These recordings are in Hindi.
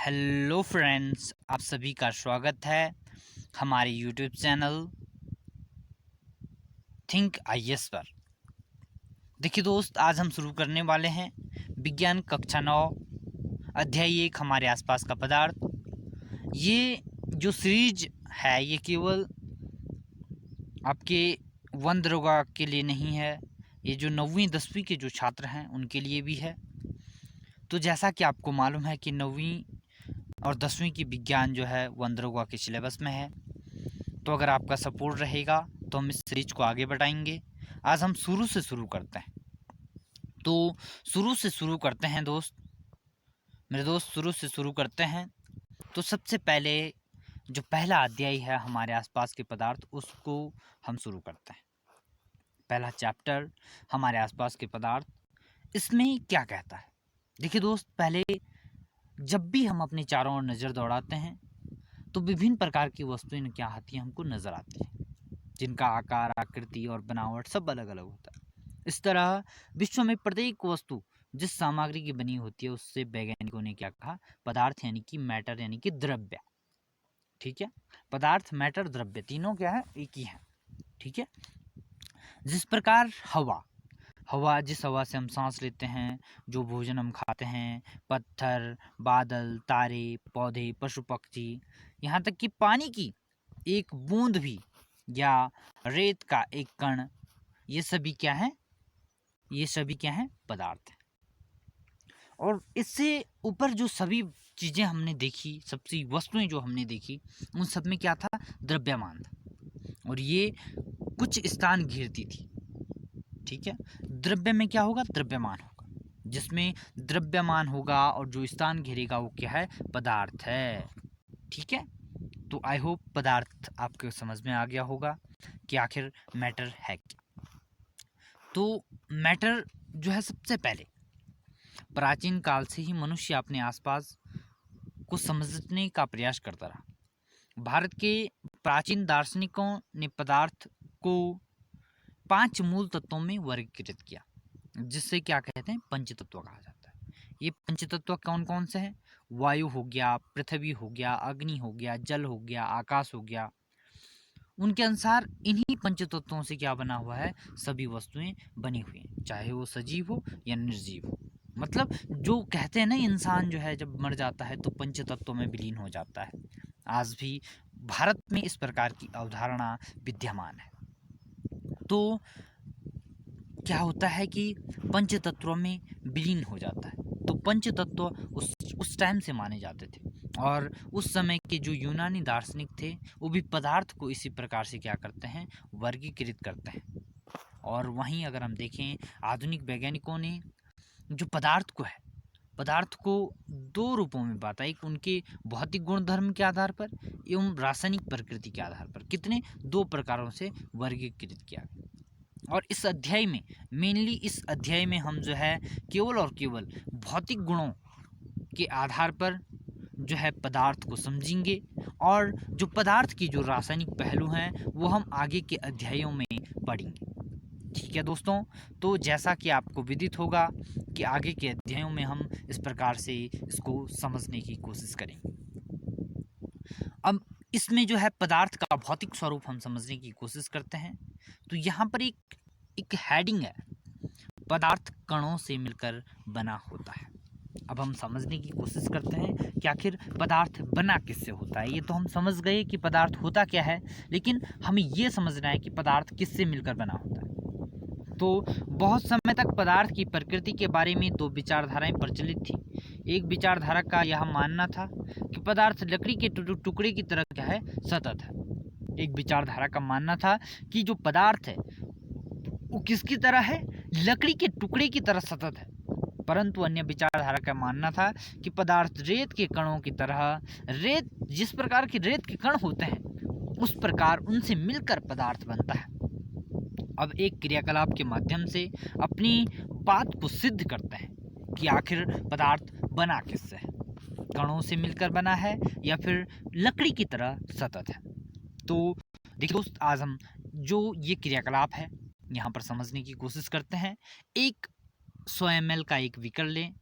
हेलो फ्रेंड्स, आप सभी का स्वागत है हमारे यूट्यूब चैनल थिंक आईएएस पर। देखिए दोस्त, आज हम शुरू करने वाले हैं विज्ञान कक्षा 9 अध्याय 1 हमारे आसपास का पदार्थ। ये जो सीरीज है ये केवल आपके वन दरोगा के लिए नहीं है, ये जो 9वीं 10वीं के जो छात्र हैं उनके लिए भी है। तो जैसा कि आपको मालूम है कि 9वीं और 10वीं की विज्ञान जो है वन दरोगा के सिलेबस में है, तो अगर आपका सपोर्ट रहेगा तो हम इस सीरीज को आगे बढ़ाएंगे। आज हम शुरू से शुरू करते हैं। तो शुरू से शुरू करते हैं दोस्त, मेरे दोस्त, शुरू से शुरू करते हैं। तो सबसे पहले जो पहला अध्याय है हमारे आसपास के पदार्थ, उसको हम शुरू करते हैं। पहला चैप्टर हमारे आसपास के पदार्थ, इसमें क्या कहता है। देखिए दोस्त, पहले जब भी हम अपने चारों ओर नज़र दौड़ाते हैं तो विभिन्न प्रकार की वस्तुएं क्या आती हैं, हमको नज़र आती हैं, जिनका आकार, आकृति और बनावट सब अलग अलग होता है। इस तरह विश्व में प्रत्येक वस्तु जिस सामग्री की बनी होती है उससे वैज्ञानिकों ने क्या कहा, पदार्थ यानी कि मैटर यानी कि द्रव्य। ठीक है, पदार्थ, मैटर, द्रव्य तीनों क्या है, एक ही है। ठीक है, जिस प्रकार हवा जिस हवा से हम सांस लेते हैं, जो भोजन हम खाते हैं, पत्थर, बादल, तारे, पौधे, पशु पक्षी, यहाँ तक कि पानी की एक बूंद भी या रेत का एक कण, ये सभी क्या है, ये सभी क्या है, पदार्थ है। और इससे ऊपर जो सभी चीज़ें हमने देखी, सबसे वस्तुएं जो हमने देखी, उन सब में क्या था, द्रव्यमान था। और ये कुछ स्थान घेरती थी। ठीक है, द्रव्य में क्या होगा, द्रव्यमान होगा। जिसमें द्रव्यमान होगा और जो स्थान घेरेगा वो क्या है, पदार्थ है। ठीक है, तो आई होप पदार्थ आपके समझ में आ गया होगा कि आखिर मैटर है क्या। तो मैटर जो है, सबसे पहले प्राचीन काल से ही मनुष्य अपने आसपास को समझने का प्रयास करता रहा। भारत के प्राचीन दार्शनिकों ने पदार्थ को 5 मूल तत्वों में वर्गीकृत किया, जिससे क्या कहते हैं, पंचतत्व कहा जाता है। ये पंचतत्व कौन कौन से हैं, वायु हो गया, पृथ्वी हो गया, अग्नि हो गया, जल हो गया, आकाश हो गया। उनके अनुसार इन्हीं पंचतत्वों से क्या बना हुआ है, सभी वस्तुएं बनी हुई हैं, चाहे वो सजीव हो या निर्जीव हो। मतलब जो कहते हैं ना, इंसान जो है जब मर जाता है तो पंचतत्वों में विलीन हो जाता है। आज भी भारत में इस प्रकार की अवधारणा विद्यमान है। तो क्या होता है कि पंचतत्वों में विलीन हो जाता है। तो पंचतत्व उस टाइम से माने जाते थे। और उस समय के जो यूनानी दार्शनिक थे वो भी पदार्थ को इसी प्रकार से क्या करते हैं, वर्गीकृत करते हैं। और वहीं अगर हम देखें, आधुनिक वैज्ञानिकों ने जो पदार्थ को 2 रूपों में बांटा, एक उनके भौतिक गुणधर्म के आधार पर एवं रासायनिक प्रकृति के आधार पर, कितने 2 प्रकारों से वर्गीकृत किया गया। और इस अध्याय में मेनली इस अध्याय में हम जो है केवल और केवल भौतिक गुणों के आधार पर जो है पदार्थ को समझेंगे, और जो पदार्थ की जो रासायनिक पहलू हैं वो हम आगे के अध्यायों में पढ़ेंगे। ठीक है दोस्तों, तो जैसा कि आपको विदित होगा कि आगे के अध्यायों में हम इस प्रकार से इसको समझने की कोशिश करेंगे। अब इसमें जो है पदार्थ का भौतिक स्वरूप हम समझने की कोशिश करते हैं। तो यहाँ पर एक हेडिंग है, पदार्थ कणों से मिलकर बना होता है। अब हम समझने की कोशिश करते हैं कि आखिर पदार्थ बना किससे होता है। ये तो हम समझ गए कि पदार्थ होता क्या है, लेकिन हमें ये समझना है कि पदार्थ किससे मिलकर बना होता है। तो बहुत समय तक पदार्थ की प्रकृति के बारे में 2 विचारधाराएं प्रचलित थी। एक विचारधारा का यह मानना था कि पदार्थ लकड़ी के टुकड़े की तरह क्या है, सतत है। एक विचारधारा का मानना था कि जो पदार्थ है वो किसकी तरह है, लकड़ी के टुकड़े की तरह सतत है। परंतु अन्य विचारधारा का मानना था कि पदार्थ रेत के कणों की तरह, रेत जिस प्रकार के रेत के कण होते हैं उस प्रकार उनसे मिलकर पदार्थ बनता है। अब एक क्रियाकलाप के माध्यम से अपनी बात को सिद्ध करते हैं कि आखिर पदार्थ बना किससे है, कणों से मिलकर बना है या फिर लकड़ी की तरह सतत है। तो देखिए दोस्त, आज हम जो ये क्रियाकलाप है यहाँ पर समझने की कोशिश करते हैं। एक 100 ml का एक बीकर लें।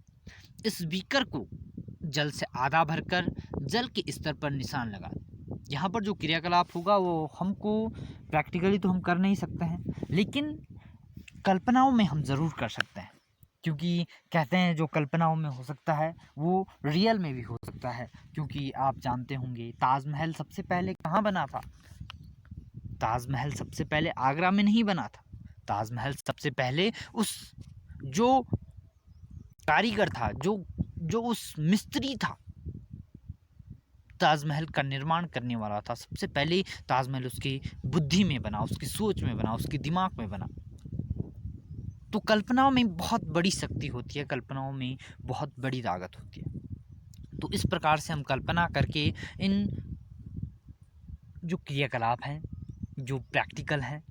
इस बीकर को जल से आधा भरकर जल के स्तर पर निशान लगा दें। यहाँ पर जो क्रियाकलाप होगा वो हमको प्रैक्टिकली तो हम कर नहीं सकते हैं, लेकिन कल्पनाओं में हम ज़रूर कर सकते हैं, क्योंकि कहते हैं जो कल्पनाओं में हो सकता है वो रियल में भी हो सकता है। क्योंकि आप जानते होंगे ताजमहल सबसे पहले कहाँ बना था? ताजमहल सबसे पहले आगरा में नहीं बना था। ताजमहल सबसे पहले उस जो कारीगर था, जो उस मिस्त्री था, ताजमहल का निर्माण करने वाला था, सबसे पहले ताजमहल उसकी बुद्धि में बना, उसकी सोच में बना, उसके दिमाग में बना। तो कल्पनाओं में बहुत बड़ी शक्ति होती है, कल्पनाओं में बहुत बड़ी ताकत होती है। तो इस प्रकार से हम कल्पना करके इन जो क्रियाकलाप हैं, जो प्रैक्टिकल हैं,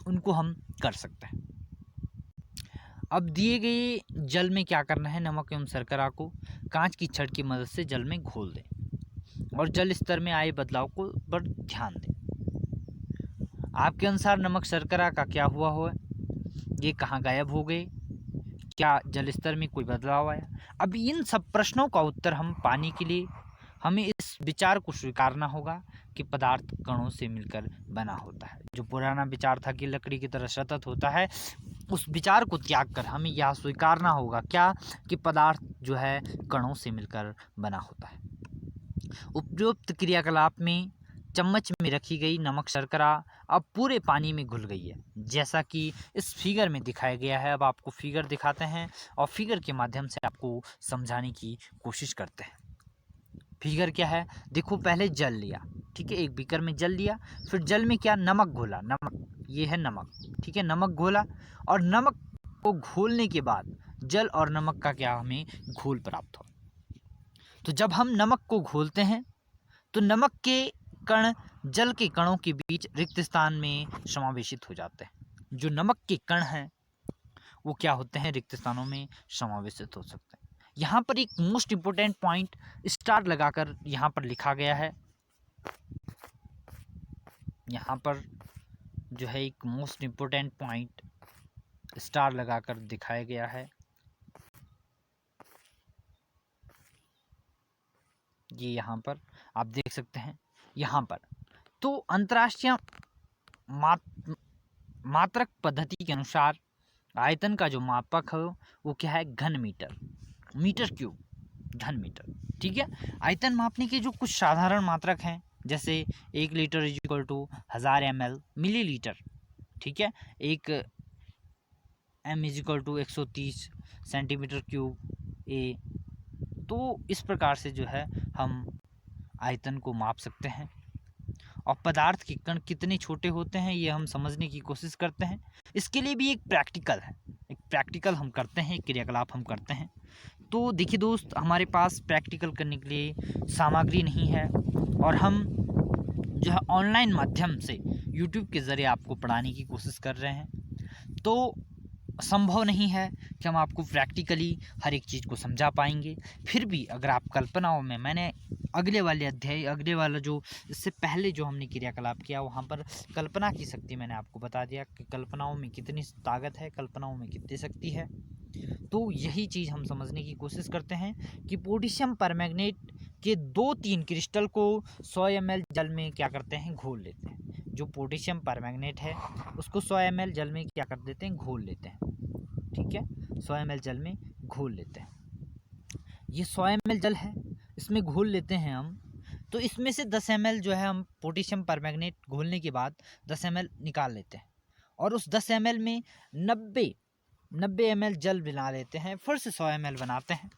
उनको हम कर सकते हैं। अब दिए गए जल में क्या करना है? नमक एवं शर्करा को कांच की छड़ की मदद से जल में घोल दें और जल स्तर में आए बदलाव को पर ध्यान दें। आपके अनुसार नमक शर्करा का क्या हुआ हो? ये कहाँ गायब हो गए? क्या जल स्तर में कोई बदलाव आया? अब इन सब प्रश्नों का उत्तर हम पाने के लिए हमें इस विचार को स्वीकारना होगा कि पदार्थ कणों से मिलकर बना होता है। जो पुराना विचार था कि लकड़ी की तरह सतत होता है, उस विचार को त्याग कर हमें यह स्वीकारना होगा क्या कि पदार्थ जो है कणों से मिलकर बना होता है। उपरोक्त क्रियाकलाप में चम्मच में रखी गई नमक शर्करा अब पूरे पानी में घुल गई है, जैसा कि इस फिगर में दिखाया गया है। अब आपको फिगर दिखाते हैं और फिगर के माध्यम से आपको समझाने की कोशिश करते हैं। फिगर क्या है? देखो, पहले जल लिया, ठीक है, एक बीकर में जल लिया, फिर जल में क्या? नमक घोला। नमक, ये है नमक, ठीक है, नमक घोला और नमक को घोलने के बाद जल और नमक का क्या हमें घोल प्राप्त हो। तो जब हम नमक को घोलते हैं तो नमक के कण जल के कणों के बीच रिक्त स्थान में समावेशित हो जाते हैं। जो नमक के कण हैं वो क्या होते हैं? रिक्त स्थानों में समावेशित हो सकते हैं। यहाँ पर एक मोस्ट इंपोर्टेंट पॉइंट स्टार लगाकर यहाँ पर लिखा गया है। यहाँ पर जो है एक मोस्ट इंपोर्टेंट पॉइंट स्टार लगाकर दिखाया गया है। ये यहाँ पर आप देख सकते हैं। यहाँ पर तो अंतर्राष्ट्रीय मात्रक पद्धति के अनुसार आयतन का जो मापक है वो क्या है? घन मीटर, मीटर क्यूब, घन मीटर, ठीक है। आयतन मापने के जो कुछ साधारण मात्रक हैं, जैसे 1 litre is equal to 1000 ml millilitre, ठीक है, 1 m is equal to 130 centimetre cube ए। तो इस प्रकार से जो है हम आयतन को माप सकते हैं। और पदार्थ के कण कितने छोटे होते हैं ये हम समझने की कोशिश करते हैं। इसके लिए भी एक प्रैक्टिकल है, एक प्रैक्टिकल हम करते हैं, क्रियाकलाप हम करते हैं। तो देखिए दोस्त, हमारे पास प्रैक्टिकल करने के लिए सामग्री नहीं है और हम जो है ऑनलाइन माध्यम से यूट्यूब के ज़रिए आपको पढ़ाने की कोशिश कर रहे हैं। तो संभव नहीं है कि हम आपको प्रैक्टिकली हर एक चीज़ को समझा पाएंगे। फिर भी अगर आप कल्पनाओं में, मैंने अगले वाले अध्याय, अगले वाला जो इससे पहले जो हमने क्रियाकलाप किया वहाँ पर कल्पना की शक्ति मैंने आपको बता दिया कि कल्पनाओं में कितनी ताकत है, कल्पनाओं में कितनी शक्ति है। तो यही चीज़ हम समझने की कोशिश करते हैं कि पोटेशियम परमैंगनेट के 2-3 क्रिस्टल को 100 ml जल में क्या करते हैं? घोल लेते हैं। जो पोटेशियम परमैंगनेट है उसको 100 ml जल में क्या कर देते हैं? घोल लेते हैं, ठीक है, 100 ml जल में घोल लेते हैं। ये 100 ml जल है, इसमें घोल लेते हैं हम। तो इसमें से 10 ml जो है हम पोटेशियम परमैंगनेट घोलने के बाद 10 ml निकाल लेते हैं और उस 10 ml में 90 ml जल बना लेते हैं, फिर से 100 ml बनाते हैं,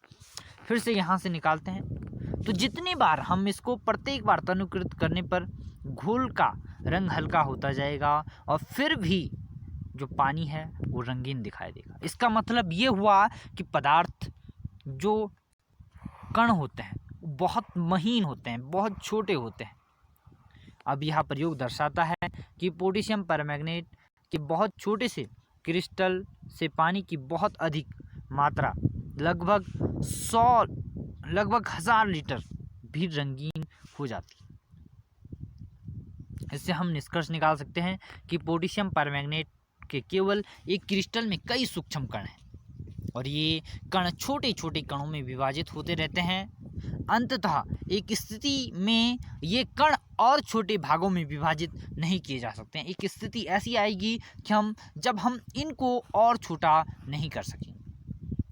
फिर से यहाँ से निकालते हैं। तो जितनी बार हम इसको प्रत्येक बार तनुकृत करने पर घोल का रंग हल्का होता जाएगा और फिर भी जो पानी है वो रंगीन दिखाई देगा। इसका मतलब ये हुआ कि पदार्थ जो कण होते हैं बहुत महीन होते हैं, बहुत छोटे होते हैं। अब यह प्रयोग दर्शाता है कि पोटेशियम परमैंगनेट के बहुत छोटे से क्रिस्टल से पानी की बहुत अधिक मात्रा लगभग 1000 लीटर भी रंगीन हो जाती है। इससे हम निष्कर्ष निकाल सकते हैं कि पोटेशियम परमैंगनेट के केवल एक क्रिस्टल में कई सूक्ष्म कण हैं और ये कण छोटे छोटे कणों में विभाजित होते रहते हैं अंततः एक स्थिति में ये कण और छोटे भागों में विभाजित नहीं किए जा सकते हैं। एक स्थिति ऐसी आएगी कि जब हम इनको और छोटा नहीं कर सकेंगे।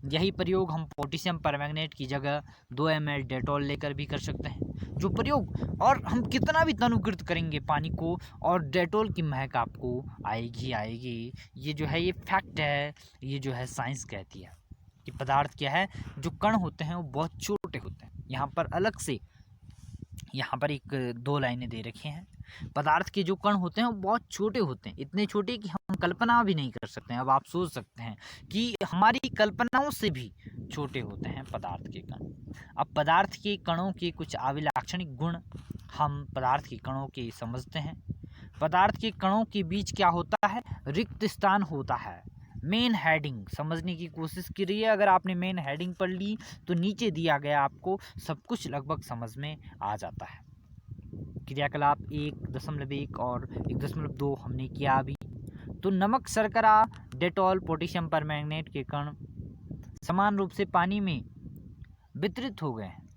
यही प्रयोग हम पोटेशियम परमैंगनेट की जगह 2 ml डेटॉल लेकर भी कर सकते हैं। जो प्रयोग, और हम कितना भी तनुकृत करेंगे पानी को, और डेटॉल की महक आपको आएगी आएगी। ये जो है, ये फैक्ट है, ये जो है साइंस कहती है कि पदार्थ क्या है, जो कण होते हैं वो बहुत छोटे होते हैं। यहाँ पर अलग से यहाँ पर एक 2 लाइनें दे रखी हैं। पदार्थ के जो कण होते हैं वो बहुत छोटे होते हैं, इतने छोटे कि हम कल्पना भी नहीं कर सकते हैं। अब आप सोच सकते हैं कि हमारी कल्पनाओं से भी छोटे होते हैं पदार्थ के कण। अब पदार्थ के कणों के कुछ अभिलाक्षणिक गुण हम पदार्थ के कणों के समझते हैं। पदार्थ के कणों के बीच क्या होता है, रिक्त स्थान होता है। मेन हेडिंग समझने की कोशिश करिए। अगर आपने मेन हेडिंग पढ़ ली तो नीचे दिया गया आपको सब कुछ लगभग समझ में आ जाता है। क्रियाकलाप 1.1 और 1.2 हमने किया अभी। तो नमक, शर्करा, डेटॉल, पोटेशियम परमैंगनेट के कण समान रूप से पानी में वितरित हो गए हैं।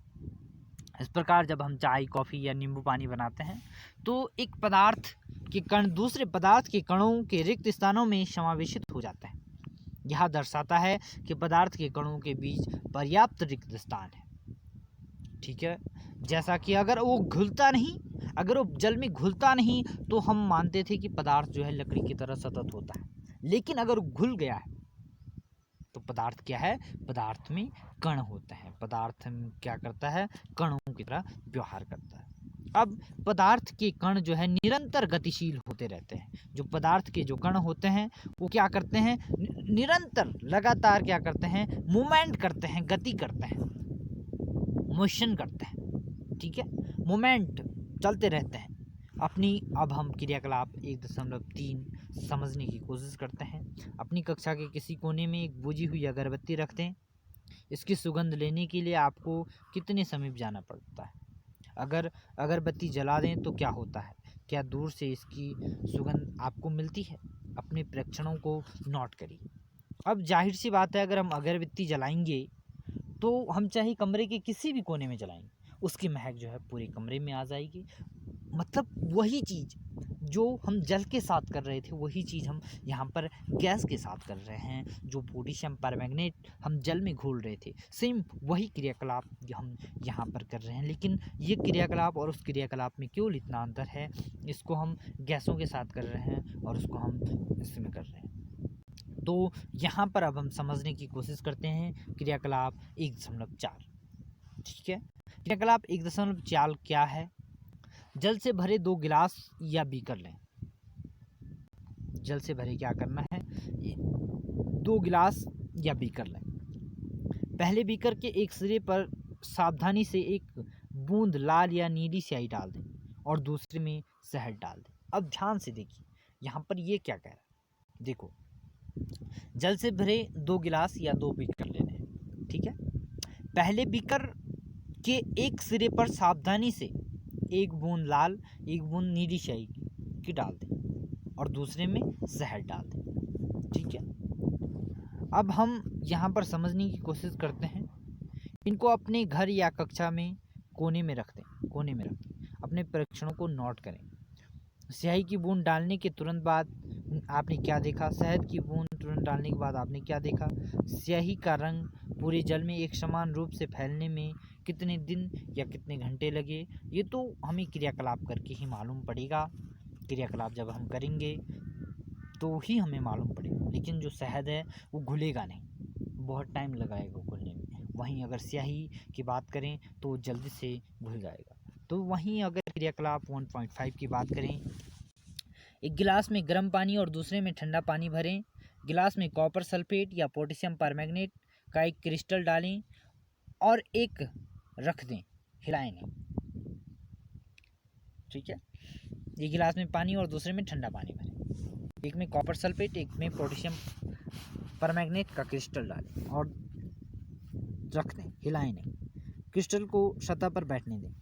इस प्रकार जब हम चाय, कॉफ़ी या नींबू पानी बनाते हैं तो एक पदार्थ के कण दूसरे पदार्थ के कणों के रिक्त स्थानों में समावेशित हो जाते हैं। यह दर्शाता है कि पदार्थ के कणों के बीच पर्याप्त रिक्त स्थान है। ठीक है, जैसा कि अगर वो जल में घुलता नहीं तो हम मानते थे कि पदार्थ जो है लकड़ी की तरह सतत होता है, लेकिन अगर वो घुल गया है तो पदार्थ क्या है, पदार्थ में कण होते हैं। पदार्थ में क्या करता है, कणों की तरह व्यवहार करता है। अब पदार्थ के कण जो है निरंतर गतिशील होते रहते हैं। जो पदार्थ के जो कण होते हैं वो क्या करते हैं, निरंतर लगातार क्या करते हैं, मूवमेंट करते हैं, गति करते हैं, मोशन करते हैं। ठीक है, मूवमेंट चलते रहते हैं अपनी। अब हम क्रियाकलाप 1.3 समझने की कोशिश करते हैं। अपनी कक्षा के किसी कोने में एक बुझी हुई अगरबत्ती रख दें। इसकी सुगंध लेने के लिए आपको कितने समीप जाना पड़ता है? अगर अगरबत्ती जला दें तो क्या होता है, क्या दूर से इसकी सुगंध आपको मिलती है? अपने प्रेक्षणों को नोट करिए। अब जाहिर सी बात है, अगर हम अगरबत्ती जलाएंगे तो हम चाहे कमरे के किसी भी कोने में जलाएंगे, उसकी महक जो है पूरे कमरे में आ जाएगी। मतलब वही चीज़ जो हम जल के साथ कर रहे थे, वही चीज़ हम यहाँ पर गैस के साथ कर रहे हैं। जो पोटेशियम परमैंगनेट हम जल में घोल रहे थे, सेम वही क्रियाकलाप हम यहाँ पर कर रहे हैं। लेकिन ये क्रियाकलाप और उस क्रियाकलाप में केवल इतना अंतर है, इसको हम गैसों के साथ कर रहे हैं और उसको हम इसमें कर रहे हैं। तो यहाँ पर अब हम समझने की कोशिश करते हैं क्रियाकलाप 1.4। ठीक है, क्रियाकलाप 1.4 क्या है? जल से भरे 2 गिलास या बीकर लें। जल से भरे क्या करना है, 2 गिलास या बीकर लें। पहले बीकर के एक सिरे पर सावधानी से एक बूंद लाल या नीली स्याही डाल दें और दूसरे में शहद डाल दें। अब ध्यान से देखिए यहाँ पर ये क्या कह रहा है। देखो, जल से भरे 2 गिलास या 2 बीकर लेने हैं। ठीक है, पहले बीकर के एक सिरे पर सावधानी से एक बूंद लाल, एक बूंद नीली स्याही की डाल दें और दूसरे में शहद डाल दें। ठीक है, अब हम यहाँ पर समझने की कोशिश करते हैं। इनको अपने घर या कक्षा में कोने में रख दें। अपने परीक्षणों को नोट करें। स्याही की बूंद डालने के तुरंत बाद आपने क्या देखा, शहद की बूंद तुरंत डालने के बाद आपने क्या देखा, स्याही का रंग पूरे जल में एक समान रूप से फैलने में कितने दिन या कितने घंटे लगे, ये तो हमें क्रियाकलाप करके ही मालूम पड़ेगा। क्रियाकलाप जब हम करेंगे तो ही हमें मालूम पड़ेगा। लेकिन जो शहद है वो घुलेगा नहीं, बहुत टाइम लगाएगा घुलने में। वहीं अगर स्याही की बात करें तो जल्दी से घुल जाएगा। तो वहीं अगर क्रियाकलाप 1.5 की बात करें, एक गिलास में गर्म पानी और दूसरे में ठंडा पानी भरें। गिलास में कॉपर सल्फेट या पोटेशियम परमैंगनेट का एक क्रिस्टल डालें और एक रख दें, हिलाएं नहीं। ठीक है, एक गिलास में पानी और दूसरे में ठंडा पानी भरें। एक में कॉपर सल्फेट, एक में पोटेशियम परमैंगनेट का क्रिस्टल डालें और रख दें, हिलाएं नहीं। क्रिस्टल को सतह पर बैठने दें।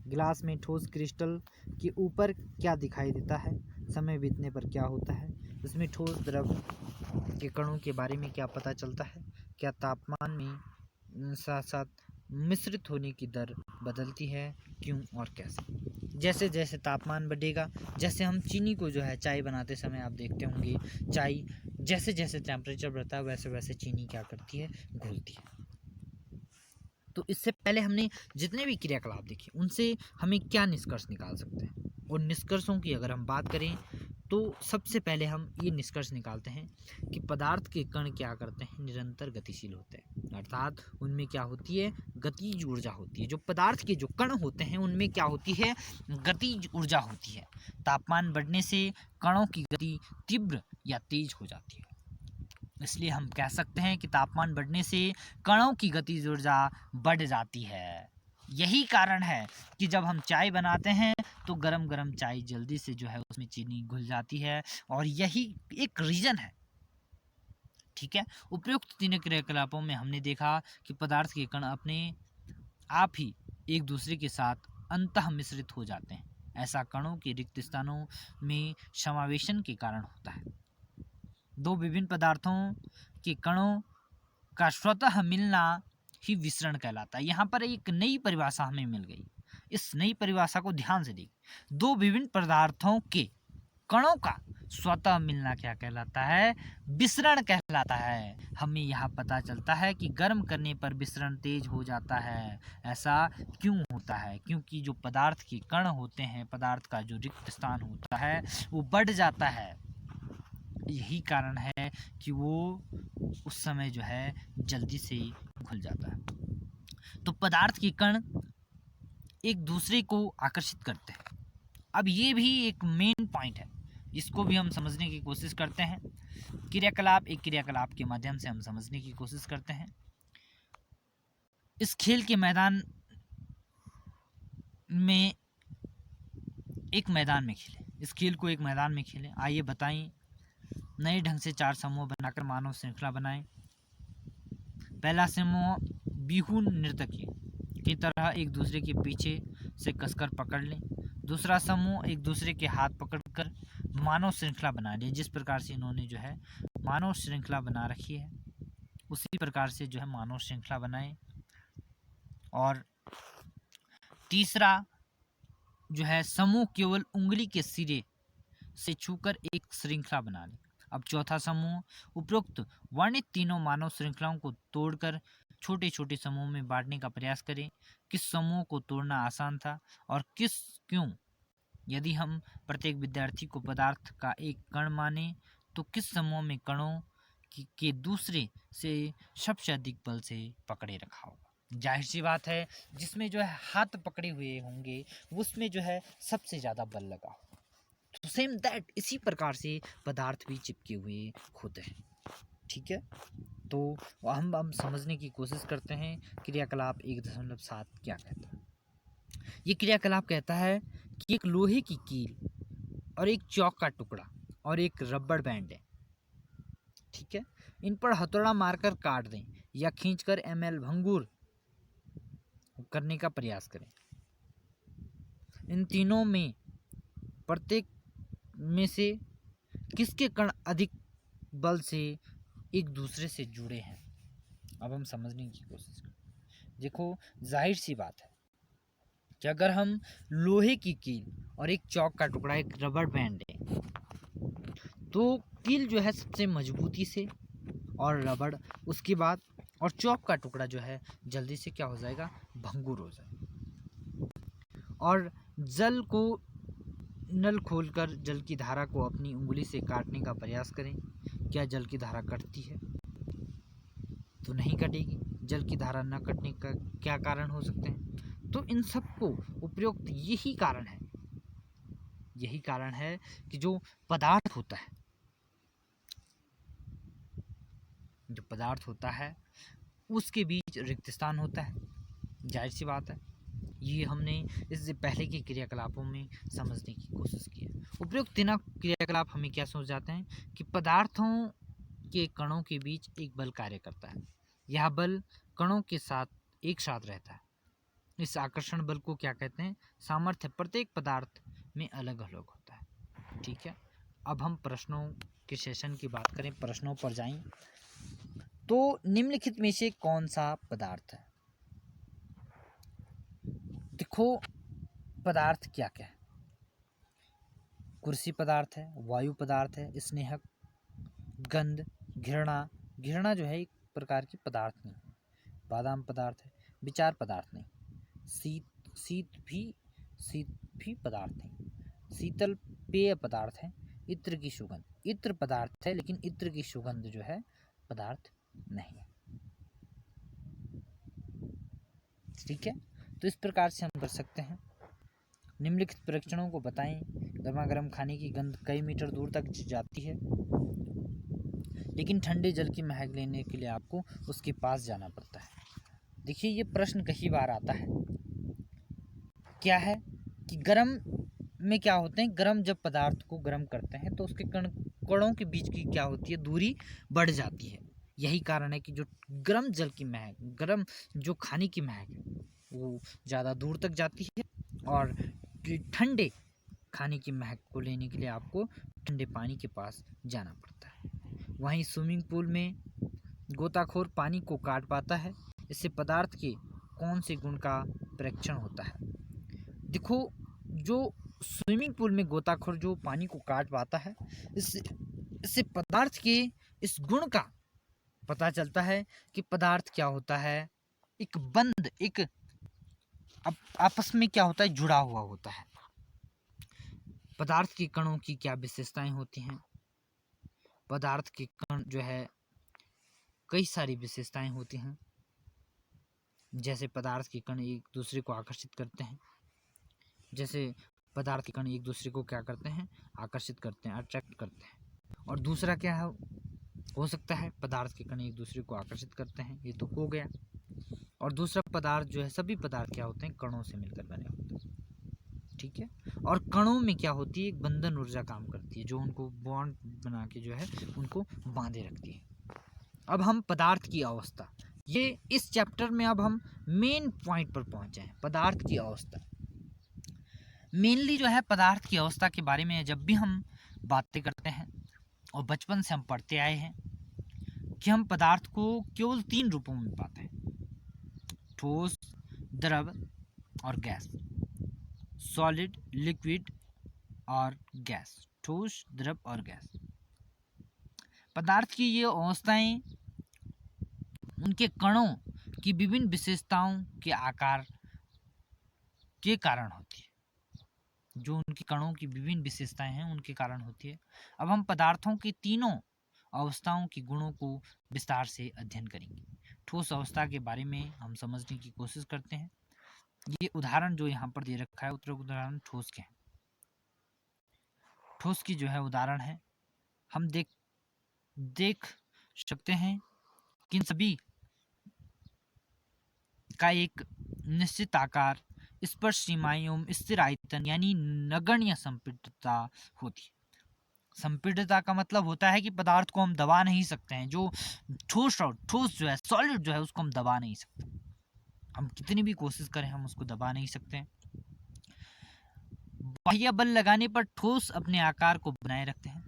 गिलास में ठोस क्रिस्टल के ऊपर क्या दिखाई देता है, समय बीतने पर क्या होता है, इसमें ठोस द्रव के कणों के बारे में क्या पता चलता है, क्या तापमान में साथ साथ मिश्रित होने की दर बदलती है, क्यों और कैसे? जैसे जैसे तापमान बढ़ेगा, जैसे हम चीनी को जो है चाय बनाते समय आप देखते होंगे, चाय जैसे जैसे टेम्परेचर बढ़ता है वैसे वैसे चीनी क्या करती है, घुलती है। तो इससे पहले हमने जितने भी क्रियाकलाप देखे उनसे हमें क्या निष्कर्ष निकाल सकते हैं, और निष्कर्षों की अगर हम बात करें तो सबसे पहले हम ये निष्कर्ष निकालते हैं कि पदार्थ के कण क्या करते हैं, निरंतर गतिशील होते हैं, अर्थात उनमें क्या होती है, गतिज ऊर्जा होती है। जो पदार्थ के जो कण होते हैं उनमें क्या होती है, गतिज ऊर्जा होती है। तापमान बढ़ने से कणों की गति तीव्र या तेज हो जाती है, इसलिए हम कह सकते हैं कि तापमान बढ़ने से कणों की गतिज ऊर्जा बढ़ जाती है। यही कारण है कि जब हम चाय बनाते हैं तो गरम गरम चाय जल्दी से जो है उसमें चीनी घुल जाती है, और यही एक रीजन है। ठीक है, उपयुक्त तीनों क्रियाकलापों में हमने देखा कि पदार्थ के कण अपने आप ही एक दूसरे के साथ अंतः मिश्रित हो जाते हैं। ऐसा कणों के रिक्त स्थानों में समावेशन के कारण होता है। दो विभिन्न पदार्थों के कणों का स्वतः मिलना ही विसरण कहलाता है। यहाँ पर एक नई परिभाषा हमें मिल गई, इस नई परिभाषा को ध्यान से देखिए। दो विभिन्न पदार्थों के कणों का स्वतः मिलना क्या कहलाता है, विसरण कहलाता है। हमें यहाँ पता चलता है कि गर्म करने पर विसरण तेज हो जाता है। ऐसा क्यों होता है? क्योंकि जो पदार्थ के कण होते हैं, पदार्थ का जो रिक्त स्थान होता है वो बढ़ जाता है। यही कारण है कि वो उस समय जो है जल्दी से घुल जाता है। तो पदार्थ के कण एक दूसरे को आकर्षित करते हैं। अब ये भी एक मेन पॉइंट है, इसको भी हम समझने की कोशिश करते हैं। क्रियाकलाप, एक क्रियाकलाप के माध्यम से हम समझने की कोशिश करते हैं। इस खेल के मैदान में एक मैदान में खेलें, इस खेल को एक मैदान में खेलें। आइए बताएं, नए ढंग से 4 समूह बनाकर मानव श्रृंखला बनाएं। पहला समूह बिहू नर्तकी की तरह एक दूसरे के पीछे से कसकर पकड़ लें। दूसरा समूह एक दूसरे के हाथ पकड़कर मानव श्रृंखला बना ले। जिस प्रकार से इन्होंने जो है मानव श्रृंखला बना रखी है उसी प्रकार से जो है मानव श्रृंखला बनाएं। और तीसरा जो है समूह केवल उंगली के सिरे से छूकर एक श्रृंखला बना ले। अब चौथा समूह उपरोक्त वर्णित तीनों मानव श्रृंखलाओं को तोड़कर छोटे छोटे समूह में बांटने का प्रयास करें। किस समूह को तोड़ना आसान था और किस क्यों? यदि हम प्रत्येक विद्यार्थी को पदार्थ का एक कण माने तो किस समूह में कणों के दूसरे से सबसे अधिक बल से पकड़े रखा होगा? जाहिर सी बात है, जिसमें जो है हाथ पकड़े हुए होंगे उसमें जो है सबसे ज़्यादा बल लगा होगा। तो सेम दैट, इसी प्रकार से पदार्थ भी चिपके हुए होते हैं। ठीक है, तो हम समझने की कोशिश करते हैं क्रियाकलाप 1.7 क्या कहता है। ये क्रियाकलाप कहता है कि एक लोहे की कील और एक चौक का टुकड़ा और एक रबड़ बैंड है, ठीक है, इन पर हथौड़ा मारकर काट दें या खींचकर ml भंगुर करने का प्रयास करें। इन तीनों में प्रत्येक में से किसके कण अधिक बल से एक दूसरे से जुड़े हैं? अब हम समझने की कोशिश करें। देखो, जाहिर सी बात है कि अगर हम लोहे की कील और एक चौक का टुकड़ा, एक रबड़ बैंड है, तो कील जो है सबसे मजबूती से, और रबड़ उसके बाद, और चौक का टुकड़ा जो है जल्दी से क्या हो जाएगा, भंगुर हो जाएगा। और जल को नल खोलकर जल की धारा को अपनी उंगली से काटने का प्रयास करें। क्या जल की धारा कटती है? तो नहीं कटेगी। जल की धारा न कटने का क्या कारण हो सकते हैं? तो इन सब को उपयुक्त यही कारण है कि जो पदार्थ होता है उसके बीच रिक्त स्थान होता है। जाहिर सी बात है, ये हमने इससे पहले के क्रियाकलापों में समझने की कोशिश की है। उपयुक्त तीनों क्रियाकलाप हमें क्या समझ जाते हैं कि पदार्थों के कणों के बीच एक बल कार्य करता है। यह बल कणों के साथ एक साथ रहता है। इस आकर्षण बल को क्या कहते हैं? सामर्थ्य प्रत्येक पदार्थ में अलग अलग होता है। ठीक है, अब हम प्रश्नों के सेशन की बात करें, प्रश्नों पर जाएं। तो निम्नलिखित में से कौन सा पदार्थ है? देखो पदार्थ क्या क्या है। कुर्सी पदार्थ है, वायु पदार्थ है, स्नेहक, गंध, घृणा। घृणा जो है एक प्रकार की पदार्थ नहीं है। बादाम पदार्थ है, विचार पदार्थ नहीं। शीत शीत भी पदार्थ नहीं। शीतल पेय पदार्थ है। इत्र की सुगंध, इत्र पदार्थ है लेकिन इत्र की सुगंध जो है पदार्थ नहीं है। ठीक है, तो इस प्रकार से हम कर सकते हैं। निम्नलिखित परीक्षणों को बताएं। गर्मा गर्म खाने की गंध कई मीटर दूर तक जाती है, लेकिन ठंडे जल की महक लेने के लिए आपको उसके पास जाना पड़ता है। देखिए ये प्रश्न कई बार आता है, क्या है कि गर्म में क्या होते हैं, गर्म जब पदार्थ को गर्म करते हैं तो उसके कणों के बीच की क्या होती है, दूरी बढ़ जाती है। यही कारण है कि जो गर्म जल की महक, गर्म जो खाने की महक है वो ज़्यादा दूर तक जाती है, और ठंडे खाने की महक को लेने के लिए आपको ठंडे पानी के पास जाना पड़ता है। वहीं स्विमिंग पूल में गोताखोर पानी को काट पाता है, इससे पदार्थ के कौन से गुण का परीक्षण होता है। देखो जो स्विमिंग पूल में गोताखोर जो पानी को काट पाता है, इससे पदार्थ के इस गुण का पता चलता है कि पदार्थ क्या होता है, एक बंद, एक आपस में क्या होता है, जुड़ा हुआ होता है। पदार्थ के कणों की क्या विशेषताएं होती हैं। पदार्थ के कण जो है कई सारी विशेषताएं होती हैं, जैसे पदार्थ के कण एक दूसरे को आकर्षित करते हैं। जैसे पदार्थ के कण एक दूसरे को क्या करते हैं, आकर्षित करते हैं, अट्रैक्ट करते हैं। और दूसरा क्या है, हो सकता है पदार्थ के कण एक दूसरे को आकर्षित करते हैं, ये तो हो गया। और दूसरा पदार्थ जो है, सभी पदार्थ क्या होते हैं, कणों से मिलकर बने होते हैं। ठीक है, और कणों में क्या होती है, एक बंधन ऊर्जा काम करती है, जो उनको बॉन्ड बना के जो है उनको बांधे रखती है। अब हम पदार्थ की अवस्था, ये इस चैप्टर में अब हम मेन पॉइंट पर पहुंचे हैं, पदार्थ की अवस्था। मेनली जो है पदार्थ की अवस्था के बारे में जब भी हम बातें करते हैं, और बचपन से हम पढ़ते आए हैं कि हम पदार्थ को केवल 3 रूपों में पाते हैं, ठोस, द्रव और गैस। सॉलिड, लिक्विड और गैस, ठोस, द्रव और गैस। पदार्थ की ये अवस्थाएं उनके कणों की विभिन्न विशेषताओं के आकार के कारण होती है, जो उनके कणों की विभिन्न विशेषताएं हैं उनके कारण होती है। अब हम पदार्थों की तीनों अवस्थाओं के गुणों को विस्तार से अध्ययन करेंगे। ठोस अवस्था के बारे में हम समझने की कोशिश करते हैं। ये उदाहरण जो यहाँ पर दे रखा है, उत्तर उदाहरण ठोस के हैं। ठोस की जो है उदाहरण है, हम देख सकते हैं कि इन सभी का एक निश्चित आकार, स्पर्श सीमाएं एवं स्थिर आयतन यानी नगण्य संपीड़ितता होती है। संपीड़ितता का मतलब होता है कि पदार्थ को हम दबा नहीं सकते हैं। जो ठोस जो है, सॉलिड जो है, उसको हम दबा नहीं सकते। हम कितनी भी कोशिश करें हम उसको दबा नहीं सकते हैं। बाह्य बल लगाने पर ठोस अपने आकार को बनाए रखते हैं।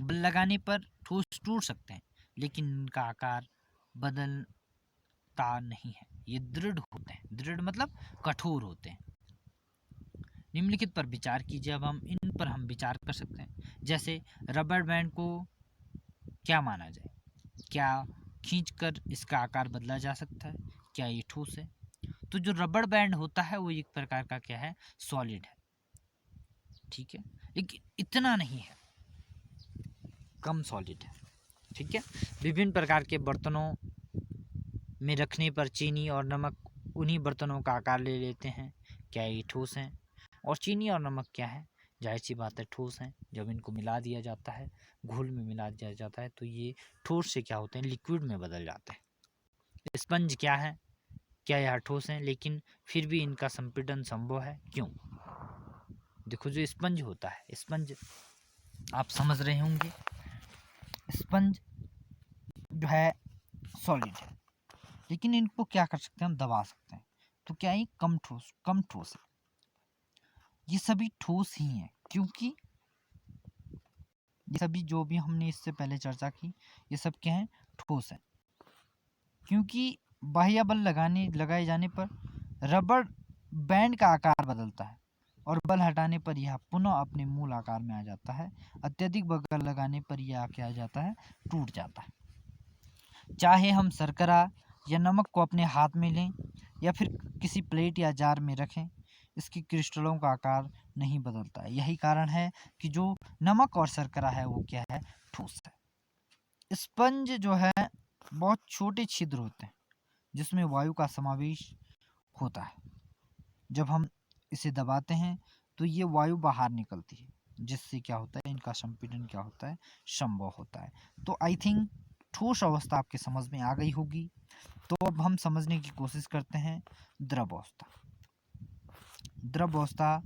बल लगाने पर ठोस टूट सकते हैं, लेकिन इनका आकार बदलता नहीं है। ये दृढ़ होते हैं, दृढ़ मतलब कठोर होते हैं। निम्नलिखित पर विचार कीजिए। अब हम इन पर हम विचार कर सकते हैं। जैसे रबर बैंड को क्या माना जाए, क्या खींचकर इसका आकार बदला जा सकता है, क्या ये ठोस है? तो जो रबर बैंड होता है वो एक प्रकार का क्या है, सॉलिड है। ठीक है, लेकिन इतना नहीं है, कम सॉलिड है। ठीक है, विभिन्न प्रकार के बर्तनों में रखने पर चीनी और नमक उन्हीं बर्तनों का आकार ले लेते हैं, क्या ये ठोस हैं? और चीनी और नमक क्या है, जाहिर सी बात है ठोस हैं। जब इनको मिला दिया जाता है, घोल में मिला दिया जाता है, तो ये ठोस से क्या होते हैं, लिक्विड में बदल जाते हैं। स्पंज क्या है, क्या यह ठोस है, लेकिन फिर भी इनका संपीड़न संभव है, क्यों? देखो जो स्पंज होता है, स्पंज आप समझ रहे होंगे, स्पंज जो है सॉलिड है, लेकिन इनको क्या कर सकते हैं, हम दबा सकते हैं। तो क्या ये कम ठोस है? ये सभी ठोस ही हैं, क्योंकि ये सभी जो भी हमने इससे पहले चर्चा की, ये सब क्या है, ठोस है। क्योंकि बाह्य बल लगाए जाने पर रबर बैंड का आकार बदलता है और बल हटाने पर यह पुनः अपने मूल आकार में आ जाता है। अत्यधिक बल लगाने पर यह क्या हो जाता है, टूट जाता है। चाहे हम शर्करा या नमक को अपने हाथ में लें या फिर किसी प्लेट या जार में रखें, इसकी क्रिस्टलों का आकार नहीं बदलता है। यही कारण है कि जो नमक और शर्करा है वो क्या है, ठोस है। स्पंज जो है बहुत छोटे छिद्र होते हैं जिसमें वायु का समावेश होता है। जब हम इसे दबाते हैं तो ये वायु बाहर निकलती है, जिससे क्या होता है, इनका संपीड़न क्या होता है, संभव होता है। तो आई थिंक ठोस अवस्था आपके समझ में आ गई होगी। तो अब हम समझने की कोशिश करते हैं द्रव अवस्था। द्रव अवस्था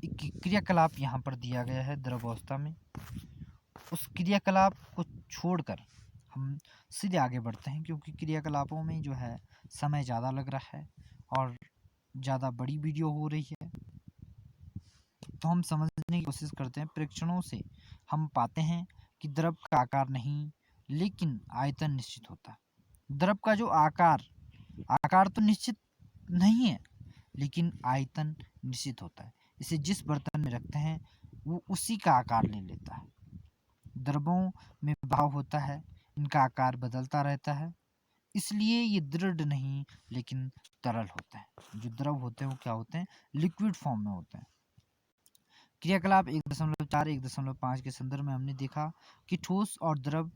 एक क्रियाकलाप यहाँ पर दिया गया है। द्रव अवस्था में उस क्रियाकलाप को छोड़कर हम सीधे आगे बढ़ते हैं, क्योंकि क्रियाकलापों में जो है समय ज़्यादा लग रहा है और ज़्यादा बड़ी वीडियो हो रही है। तो हम समझने की कोशिश करते हैं। परीक्षणों से हम पाते हैं कि द्रव का आकार नहीं लेकिन आयतन निश्चित होता है। द्रव का जो आकार तो निश्चित नहीं है लेकिन आयतन निश्चित होता है। इसे जिस बर्तन में रखते हैं वो उसी का आकार ले लेता है। द्रवों में बहाव होता है, इनका आकार बदलता रहता है, इसलिए ये दृढ़ नहीं लेकिन तरल होता है। जो द्रव होते हैं वो क्या होते हैं, लिक्विड फॉर्म में होते हैं। क्रियाकलाप 1.4 1.5 के संदर्भ में हमने देखा कि ठोस और द्रव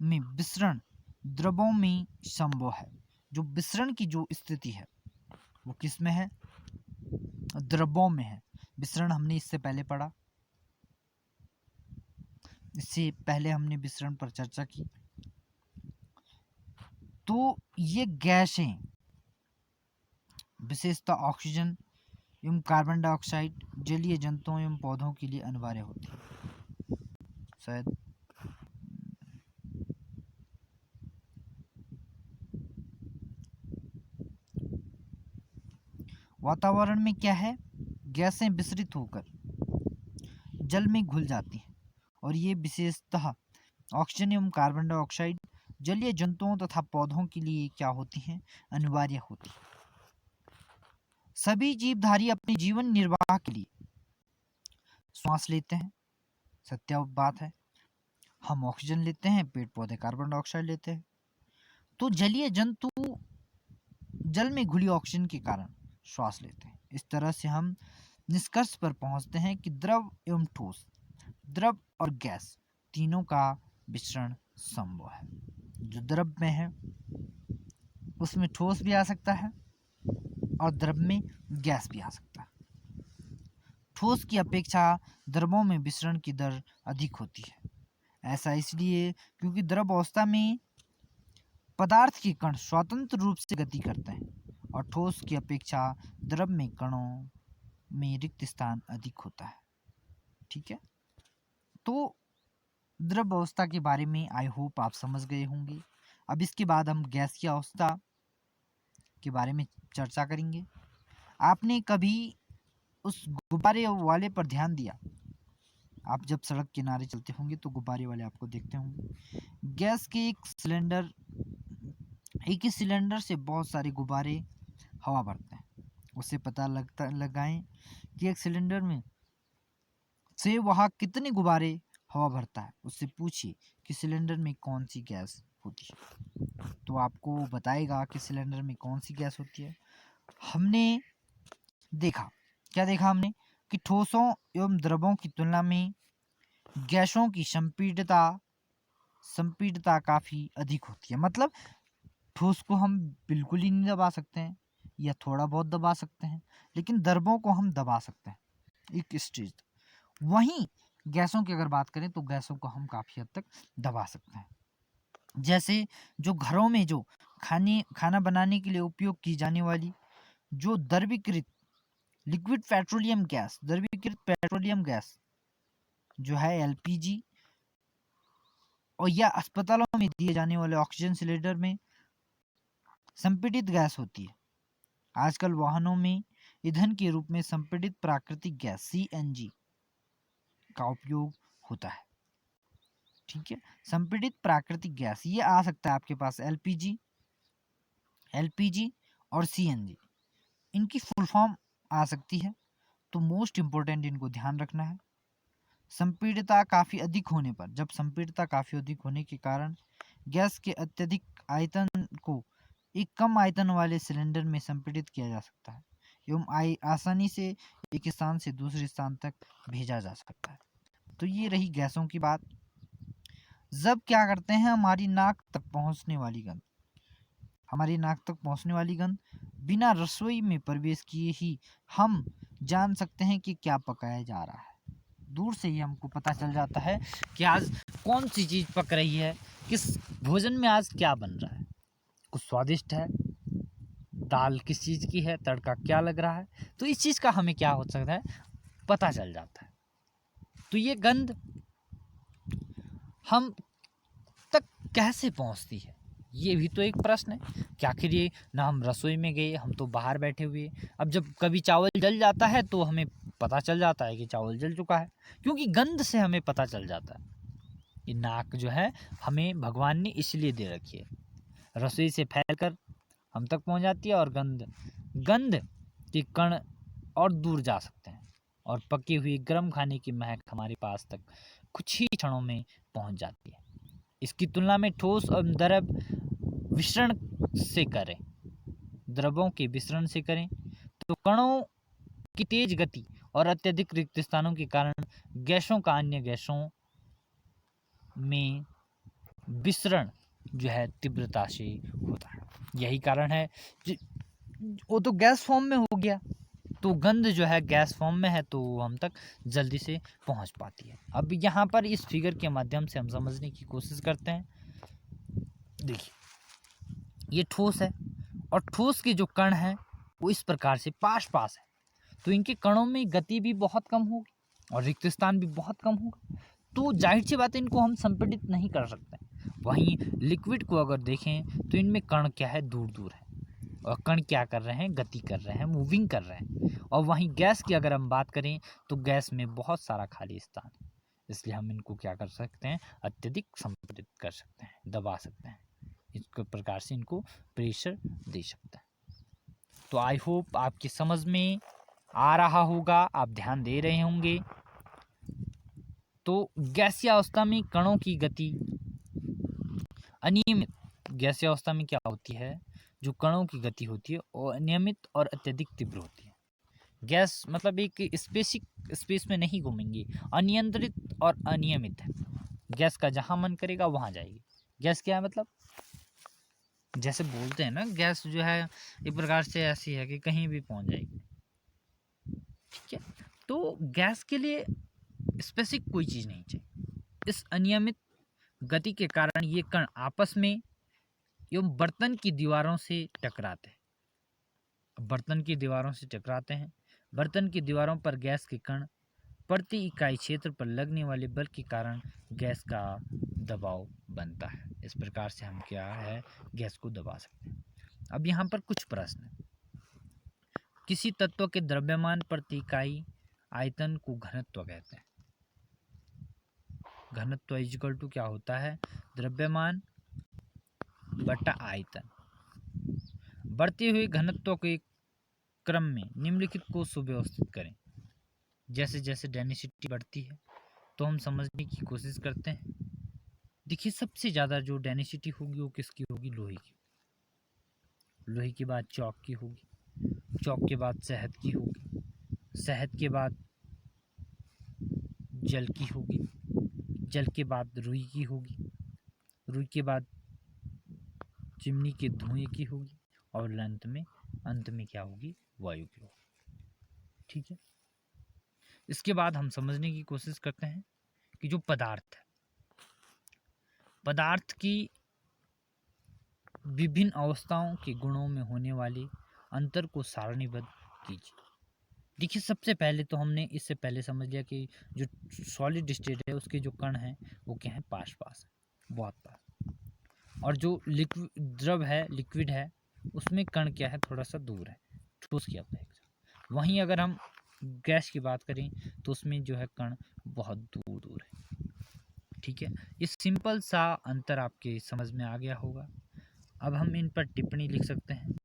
में विसरण द्रवों में संभव है। जो विसरण की जो स्थिति है वो किस में है, द्रवों में है। विसरण हमने इससे पहले पढ़ा, इससे पहले हमने विसरण पर चर्चा की। तो ये गैसें विशेषतः ऑक्सीजन एवं कार्बन डाइऑक्साइड जलीय जंतुओं एवं पौधों के लिए अनिवार्य होती है। शायद वातावरण में क्या है, गैसें विसरित होकर जल में घुल जाती हैं और ये विशेषतः ऑक्सीजन एवं कार्बन डाइऑक्साइड जलीय जंतुओं तथा पौधों के लिए क्या होती हैं, अनिवार्य होती है। सभी जीवधारी अपने जीवन निर्वाह के लिए श्वास लेते हैं, सत्य बात है। हम ऑक्सीजन लेते हैं, पेड़ पौधे कार्बन डाइऑक्साइड लेते हैं। तो जलीय जंतु जल में घुली ऑक्सीजन के कारण श्वास लेते हैं। इस तरह से हम निष्कर्ष पर पहुंचते हैं कि द्रव एवं ठोस, द्रव और गैस तीनों का मिश्रण संभव है। जो द्रव में है उसमें ठोस भी आ सकता है और द्रव में गैस भी आ सकता है। ठोस की अपेक्षा द्रवों में विसरण की दर अधिक होती है। ऐसा इसलिए क्योंकि द्रव अवस्था में पदार्थ के कण स्वतंत्र रूप से गति करते हैं और ठोस की अपेक्षा द्रव में कणों में रिक्त स्थान अधिक होता है। ठीक है, तो द्रव अवस्था के बारे में आई होप आप समझ गए होंगे। अब इसके बाद हम गैस की अवस्था के बारे में चर्चा करेंगे। आपने कभी उस गुब्बारे वाले पर ध्यान दिया? आप जब सड़क किनारे चलते होंगे तो गुब्बारे वाले आपको देखते होंगे। गैस के एक ही सिलेंडर से बहुत सारे गुब्बारे हवा भरते हैं। उससे पता लगाएं कि एक सिलेंडर में से वहाँ कितने गुब्बारे हवा भरता है। उससे पूछिए कि सिलेंडर में कौन सी गैस होती है, तो आपको बताएगा कि सिलेंडर में कौन सी गैस होती है। हमने देखा, क्या देखा हमने, कि ठोसों एवं द्रवों की तुलना में गैसों की संपीड़ितता काफ़ी अधिक होती है। मतलब ठोस को हम बिल्कुल ही नहीं दबा सकते हैं या थोड़ा बहुत दबा सकते हैं, लेकिन द्रवों को हम दबा सकते हैं एक स्टेज। वहीं गैसों की अगर बात करें तो गैसों को हम काफ़ी हद तक दबा सकते हैं। जैसे जो घरों में जो खाना बनाने के लिए उपयोग की जाने वाली जो द्रवीकृत पेट्रोलियम गैस जो है एलपीजी, और या अस्पतालों में दिए जाने वाले ऑक्सीजन सिलेंडर में संपीड़ित गैस होती है। आजकल वाहनों में ईंधन के रूप में संपीड़ित प्राकृतिक गैस सीएनजी का उपयोग होता है। ठीक है, संपीड़ित प्राकृतिक गैस ये आ सकता है आपके पास एलपीजी और सीएनजी। इनकी फुल फॉर्म आ सकती है, तो मोस्ट इम्पोर्टेंट इनको ध्यान रखना है। संपीड़ितता काफ़ी अधिक होने पर, जब संपीड़ितता काफ़ी अधिक होने के कारण गैस के अत्यधिक आयतन को एक कम आयतन वाले सिलेंडर में संपीड़ित किया जा सकता है एवं आसानी से एक स्थान से दूसरे स्थान तक भेजा जा सकता है। तो ये रही गैसों की बात। जब क्या करते हैं, हमारी नाक तक पहुंचने वाली गंध बिना रसोई में प्रवेश किए ही हम जान सकते हैं कि क्या पकाया जा रहा है। दूर से ही हमको पता चल जाता है कि आज कौन सी चीज़ पक रही है, किस भोजन में आज क्या बन रहा है, कुछ स्वादिष्ट है, दाल किस चीज़ की है, तड़का क्या लग रहा है, तो इस चीज़ का हमें क्या हो सकता है, पता चल जाता है। तो ये गंध हम तक कैसे पहुंचती है, ये भी तो एक प्रश्न है कि आखिर ये ना हम रसोई में गए, हम तो बाहर बैठे हुए। अब जब कभी चावल जल जाता है तो हमें पता चल जाता है कि चावल जल चुका है, क्योंकि गंध से हमें पता चल जाता है। ये नाक जो है हमें भगवान ने इसलिए दे रखी है, रसोई से फैलकर हम तक पहुंच जाती है, और गंध के कण और दूर जा सकते हैं, और पकी हुई गर्म खाने की महक हमारे पास तक कुछ ही क्षणों में पहुंच जाती है। इसकी तुलना में ठोस और द्रवों के विसरण से करें तो कणों की तेज गति और अत्यधिक रिक्त स्थानों के कारण गैसों का अन्य गैसों में विसरण जो है तीव्रता से होता है। यही कारण है वो तो गैस फॉर्म में हो गया, तो गंध जो है गैस फॉर्म में है तो हम तक जल्दी से पहुंच पाती है। अब यहाँ पर इस फिगर के माध्यम से हम समझने की कोशिश करते हैं। देखिए ये ठोस है, और ठोस के जो कण हैं वो इस प्रकार से पास पास है, तो इनके कणों में गति भी बहुत कम होगी और रिक्त स्थान भी बहुत कम होगा, तो जाहिर सी बात है इनको हम संपीड़ित नहीं कर सकते। वहीं लिक्विड को अगर देखें तो इनमें कण क्या है, दूर दूर है, और कण क्या कर रहे हैं, गति कर रहे हैं, मूविंग कर रहे हैं। और वहीं गैस की अगर हम बात करें तो गैस में बहुत सारा खाली स्थान है, इसलिए हम इनको क्या कर सकते हैं, अत्यधिक संपीड़ित कर सकते हैं, दबा सकते हैं, इस प्रकार से इनको प्रेशर दे सकते हैं। तो आई होप आपकी समझ में आ रहा होगा, आप ध्यान दे रहे होंगे। तो गैसीय अवस्था में कणों की गति अनियमित, गैसीय अवस्था में क्या होती है, जो कणों की गति होती है वो अनियमित और अत्यधिक तीव्र होती है। गैस मतलब एक स्पेस में नहीं घूमेंगी, अनियंत्रित और अनियमित है। गैस का जहाँ मन करेगा वहाँ जाएगी। गैस क्या है, मतलब जैसे बोलते हैं ना, गैस जो है एक प्रकार से ऐसी है कि कहीं भी पहुँच जाएगी। ठीक है, तो गैस के लिए स्पेसिफिक कोई चीज़ नहीं चाहिए। इस अनियमित गति के कारण ये कण आपस में एवं बर्तन की दीवारों से टकराते हैं। बर्तन की दीवारों पर गैस के कण प्रति इकाई क्षेत्र पर लगने वाले बल के कारण गैस का दबाव बनता है। इस प्रकार से हम क्या है, गैस को दबा सकते हैं। अब यहाँ पर कुछ प्रश्न है। किसी तत्व के द्रव्यमान प्रति इकाई आयतन को घनत्व कहते हैं। घनत्व इक्वल टू क्या होता है, द्रव्यमान बटा आयतन। बढ़ते हुए घनत्व के क्रम में निम्नलिखित को सुव्यवस्थित करें। जैसे जैसे डेंसिटी बढ़ती है तो हम समझने की कोशिश करते हैं। देखिए सबसे ज़्यादा जो डेंसिटी होगी वो किसकी होगी, लोहे की। लोहे के बाद चौक की होगी, चौक के बाद शहद की होगी, शहद के बाद जल की होगी, जल के बाद रुई की होगी, रुई के बाद चिमनी के धुएं की होगी, और अंत में क्या होगी, वायु की होगी। ठीक है, इसके बाद हम समझने की कोशिश करते हैं कि जो पदार्थ है, पदार्थ की विभिन्न अवस्थाओं के गुणों में होने वाले अंतर को सारणीबद्ध कीजिए। देखिए सबसे पहले तो हमने इससे पहले समझ लिया कि जो सॉलिड स्टेट है उसके जो कण हैं वो क्या है, पास पास है, बहुत पास, और जो लिक्विड है उसमें कण क्या है, थोड़ा सा दूर है, ठोस की अपेक्षा। वहीं अगर हम गैस की बात करें तो उसमें जो है कण बहुत दूर दूर है। ठीक है, ये सिंपल सा अंतर आपके समझ में आ गया होगा। अब हम इन पर टिप्पणी लिख सकते हैं।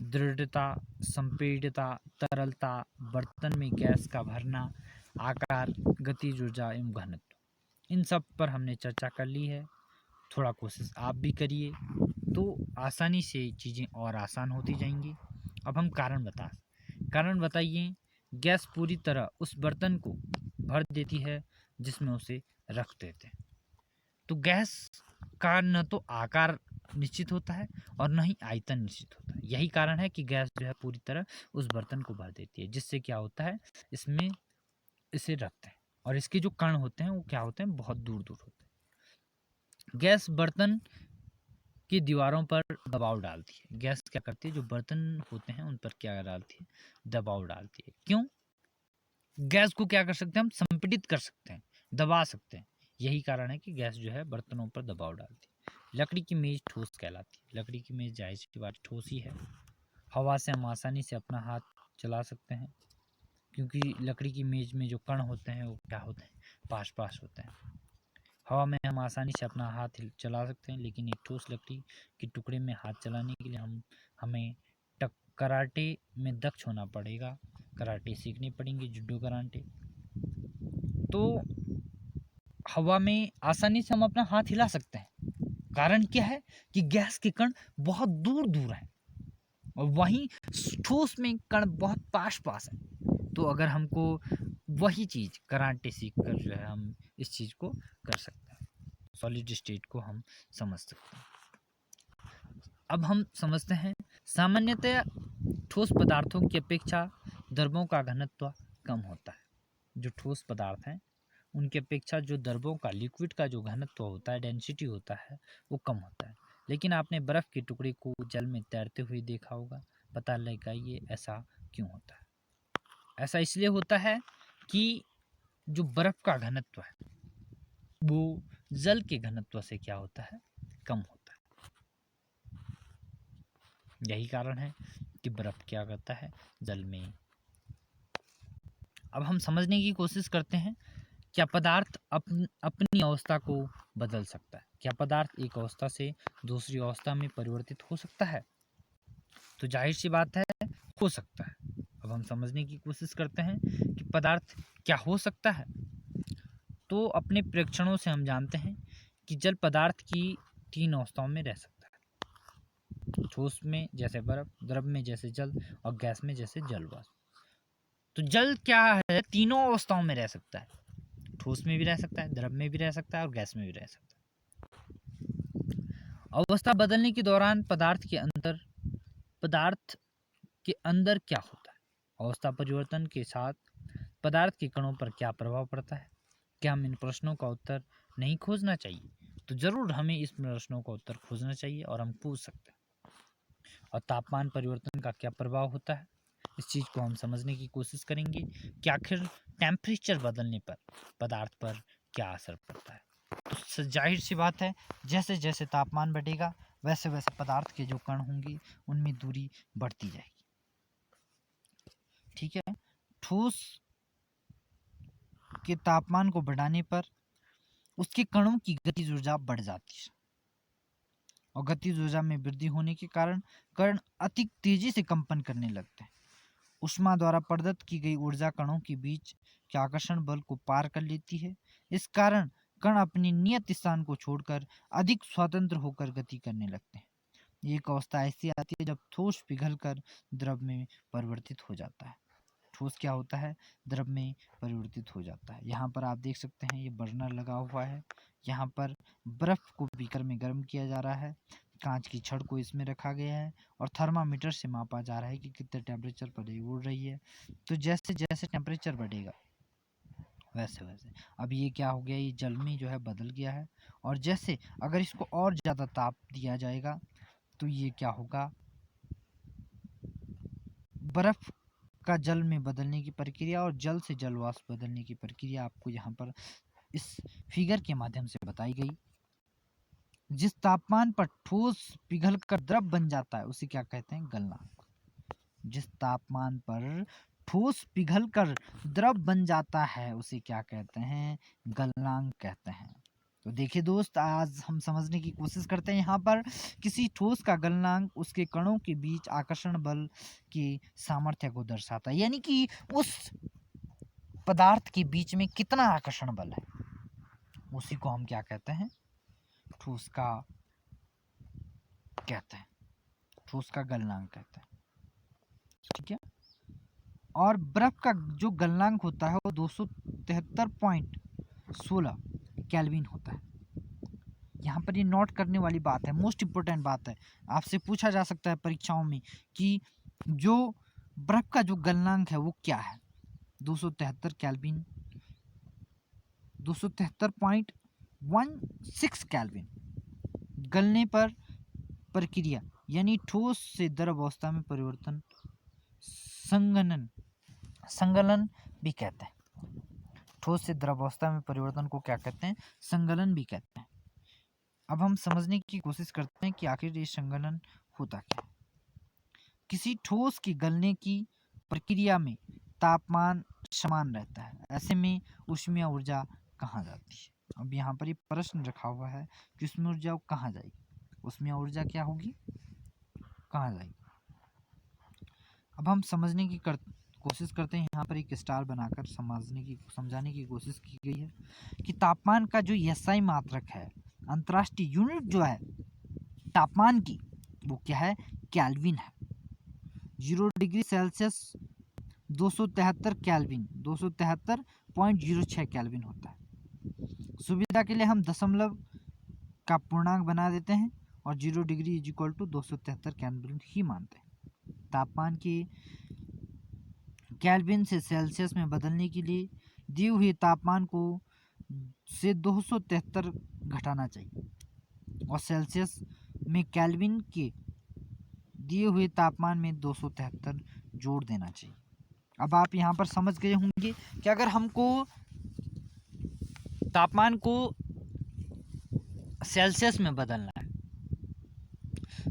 दृढ़ता, संपीड़ितता, तरलता, बर्तन में गैस का भरना, आकार, गतिज ऊर्जा एवं घनत्व, इन सब पर हमने चर्चा कर ली है। थोड़ा कोशिश आप भी करिए तो आसानी से चीज़ें और आसान होती जाएंगी। अब हम कारण बताइए। गैस पूरी तरह उस बर्तन को भर देती है जिसमें उसे रख देते हैं। तो गैस का न तो आकार निश्चित होता है और न ही आयतन निश्चित होता है। यही कारण है कि गैस जो है पूरी तरह उस बर्तन को भर देती है, जिससे क्या होता है, इसमें इसे रखते हैं और इसके जो कण होते हैं वो क्या होते हैं, बहुत दूर दूर होते हैं। गैस बर्तन की दीवारों पर दबाव डालती है। गैस क्या करती है, जो बर्तन होते हैं उन पर क्या डालती है, दबाव डालती है। क्यों? गैस को क्या कर सकते हैं हम, संपीड़ित कर सकते हैं, दबा सकते हैं। यही कारण है कि गैस जो है बर्तनों पर दबाव डालती है। लकड़ी की मेज ठोस कहलाती है। लकड़ी की मेज जाहिर सी बात ठोस ही है। हवा से हम आसानी से अपना हाथ चला सकते हैं, क्योंकि लकड़ी की मेज में जो कण होते हैं वो क्या होते हैं, पास पास होते हैं। हवा में हम आसानी से अपना हाथ चला सकते हैं, लेकिन एक ठोस लकड़ी के टुकड़े में हाथ चलाने के लिए हमें कराटे में दक्ष होना पड़ेगा, कराटे सीखने पड़ेंगे, जुडो कराटे। तो हवा में आसानी से हम अपना हाथ हिला सकते हैं। कारण क्या है कि गैस के कण बहुत दूर दूर हैं और वहीं ठोस में कण बहुत पास पास हैं। तो अगर हमको वही चीज़ कराटे सीख कर जो है हम इस चीज़ को कर सकते हैं, सॉलिड स्टेट को हम समझ सकते हैं। अब हम समझते हैं, सामान्यतया ठोस पदार्थों की अपेक्षा द्रवों का घनत्व कम होता है। जो ठोस पदार्थ हैं उनकी अपेक्षा जो द्रवों का, लिक्विड का जो घनत्व होता है, डेंसिटी होता है, वो कम होता है। लेकिन आपने बर्फ़ के टुकड़े को जल में तैरते हुए देखा होगा, पता लगाइए ऐसा क्यों होता है। ऐसा इसलिए होता है कि जो बर्फ़ का घनत्व है वो जल के घनत्व से क्या होता है, कम होता है। यही कारण है कि बर्फ़ क्या करता है, जल में। अब हम समझने की कोशिश करते हैं, क्या पदार्थ अपनी अवस्था को बदल सकता है? क्या पदार्थ एक अवस्था से दूसरी अवस्था में परिवर्तित हो सकता है? तो जाहिर सी बात है, हो सकता है। अब हम समझने की कोशिश करते हैं कि पदार्थ क्या हो सकता है। तो अपने प्रेक्षणों से हम जानते हैं कि जल पदार्थ की 3 अवस्थाओं में रह सकता है। ठोस में जैसे बर्फ, द्रव में जैसे जल और गैस में जैसे जल वाष्प। तो जल क्या है, तीनों अवस्थाओं में रह सकता है। ठोस में भी रह सकता है, द्रव में भी रह सकता है और गैस में भी रह सकता है। अवस्था बदलने के दौरान पदार्थ के अंदर क्या होता है? अवस्था परिवर्तन के साथ पदार्थ के कणों पर क्या प्रभाव पड़ता है? क्या हम इन प्रश्नों का उत्तर नहीं खोजना चाहिए? तो जरूर हमें इस प्रश्नों का उत्तर खोजना चाहिए और हम पूछ सकते हैं। और तापमान परिवर्तन का क्या प्रभाव होता है, इस चीज़ को हम समझने की कोशिश करेंगे कि आखिर टेम्परेचर बदलने पर पदार्थ पर क्या असर पड़ता है। तो जाहिर सी बात है, जैसे जैसे तापमान बढ़ेगा वैसे वैसे पदार्थ के जो कण होंगे उनमें दूरी बढ़ती जाएगी। ठीक है। ठोस के तापमान को बढ़ाने पर उसके कणों की गतिज ऊर्जा बढ़ जाती है और गतिज ऊर्जा में वृद्धि होने के कारण कण अधिक तेजी से कंपन करने लगते हैं। ऊष्मा द्वारा प्रदत्त की गई ऊर्जा कणों के बीच के आकर्षण बल को पार कर लेती है। इस कारण कण अपनी नियत स्थान को छोड़कर अधिक स्वतंत्र होकर गति करने लगते हैं। एक अवस्था ऐसी आती है जब ठोस पिघलकर द्रव में परिवर्तित हो जाता है। ठोस क्या होता है, द्रव में परिवर्तित हो जाता है। यहाँ पर आप देख सकते हैं ये बर्नर लगा हुआ है। यहाँ पर बर्फ को बीकर में गर्म किया जा रहा है, कांच की छड़ को इसमें रखा गया है और थर्मामीटर से मापा जा रहा है कि कितने टेम्परेचर पर ये उड़ रही है। तो जैसे जैसे टेम्परेचर बढ़ेगा वैसे वैसे अब ये क्या हो गया, ये जल में जो है बदल गया है। और जैसे अगर इसको और ज़्यादा ताप दिया जाएगा तो ये क्या होगा, बर्फ का जल में बदलने की प्रक्रिया और जल से जल वाष्प बदलने की प्रक्रिया आपको यहाँ पर इस फिगर के माध्यम से बताई गई। जिस तापमान पर ठोस पिघलकर द्रव बन जाता है उसे क्या कहते हैं, गलनांक। जिस तापमान पर ठोस पिघलकर द्रव बन जाता है उसे क्या कहते हैं, गलनांक कहते हैं। तो देखिए दोस्त, आज हम समझने की कोशिश करते हैं यहाँ पर किसी ठोस का गलनांक उसके कणों के बीच आकर्षण बल की सामर्थ्य को दर्शाता है, यानी कि उस पदार्थ के बीच में कितना आकर्षण बल है, उसी को हम क्या कहते हैं, ठोस का कहते हैं, ठोस का गलनांक कहते हैं। ठीक है। और बर्फ का जो गलनांक होता है वो 273.16 केल्विन होता है। यहाँ पर ये नोट करने वाली बात है, मोस्ट इम्पोर्टेंट बात है, आपसे पूछा जा सकता है परीक्षाओं में कि जो बर्फ का जो गलनांक है वो क्या है। 273 केल्विन, 273.16 केल्विन। गलने पर प्रक्रिया यानी ठोस से द्रव अवस्था में परिवर्तन संगलन भी कहते हैं। ठोस से द्रव अवस्था में परिवर्तन को क्या कहते हैं, संगलन भी कहते हैं। अब हम समझने की कोशिश करते हैं कि आखिर ये संगलन होता क्या है। किसी ठोस की गलने की प्रक्रिया में तापमान समान रहता है, ऐसे में ऊष्मीय ऊर्जा कहाँ जाती है। अब यहाँ पर ये प्रश्न रखा हुआ है कि ऊष्मीय ऊर्जा कहाँ जाएगी, ऊष्मीय ऊर्जा क्या होगी, कहाँ जाएगी। अब हम समझने की कोशिश करते हैं, यहाँ पर एक स्टार बनाकर समझाने की कोशिश की गई है कि तापमान का जो एसआई मात्रक है, अंतर्राष्ट्रीय यूनिट जो है तापमान की, वो क्या है, केल्विन है। 0 डिग्री सेल्सियस 273 केल्विन, 273.06 केल्विन होता है। सुविधा के लिए हम दशमलव का पूर्णांक बना देते हैं और 0 degree is equal to 273 kelvin ही मानते हैं। तापमान के केल्विन से सेल्सियस में बदलने के लिए दिए हुए तापमान को से 273 घटाना चाहिए और सेल्सियस में केल्विन के दिए हुए तापमान में 273 जोड़ देना चाहिए। अब आप यहाँ पर समझ गए होंगे कि अगर हमको तापमान को सेल्सियस में बदलना है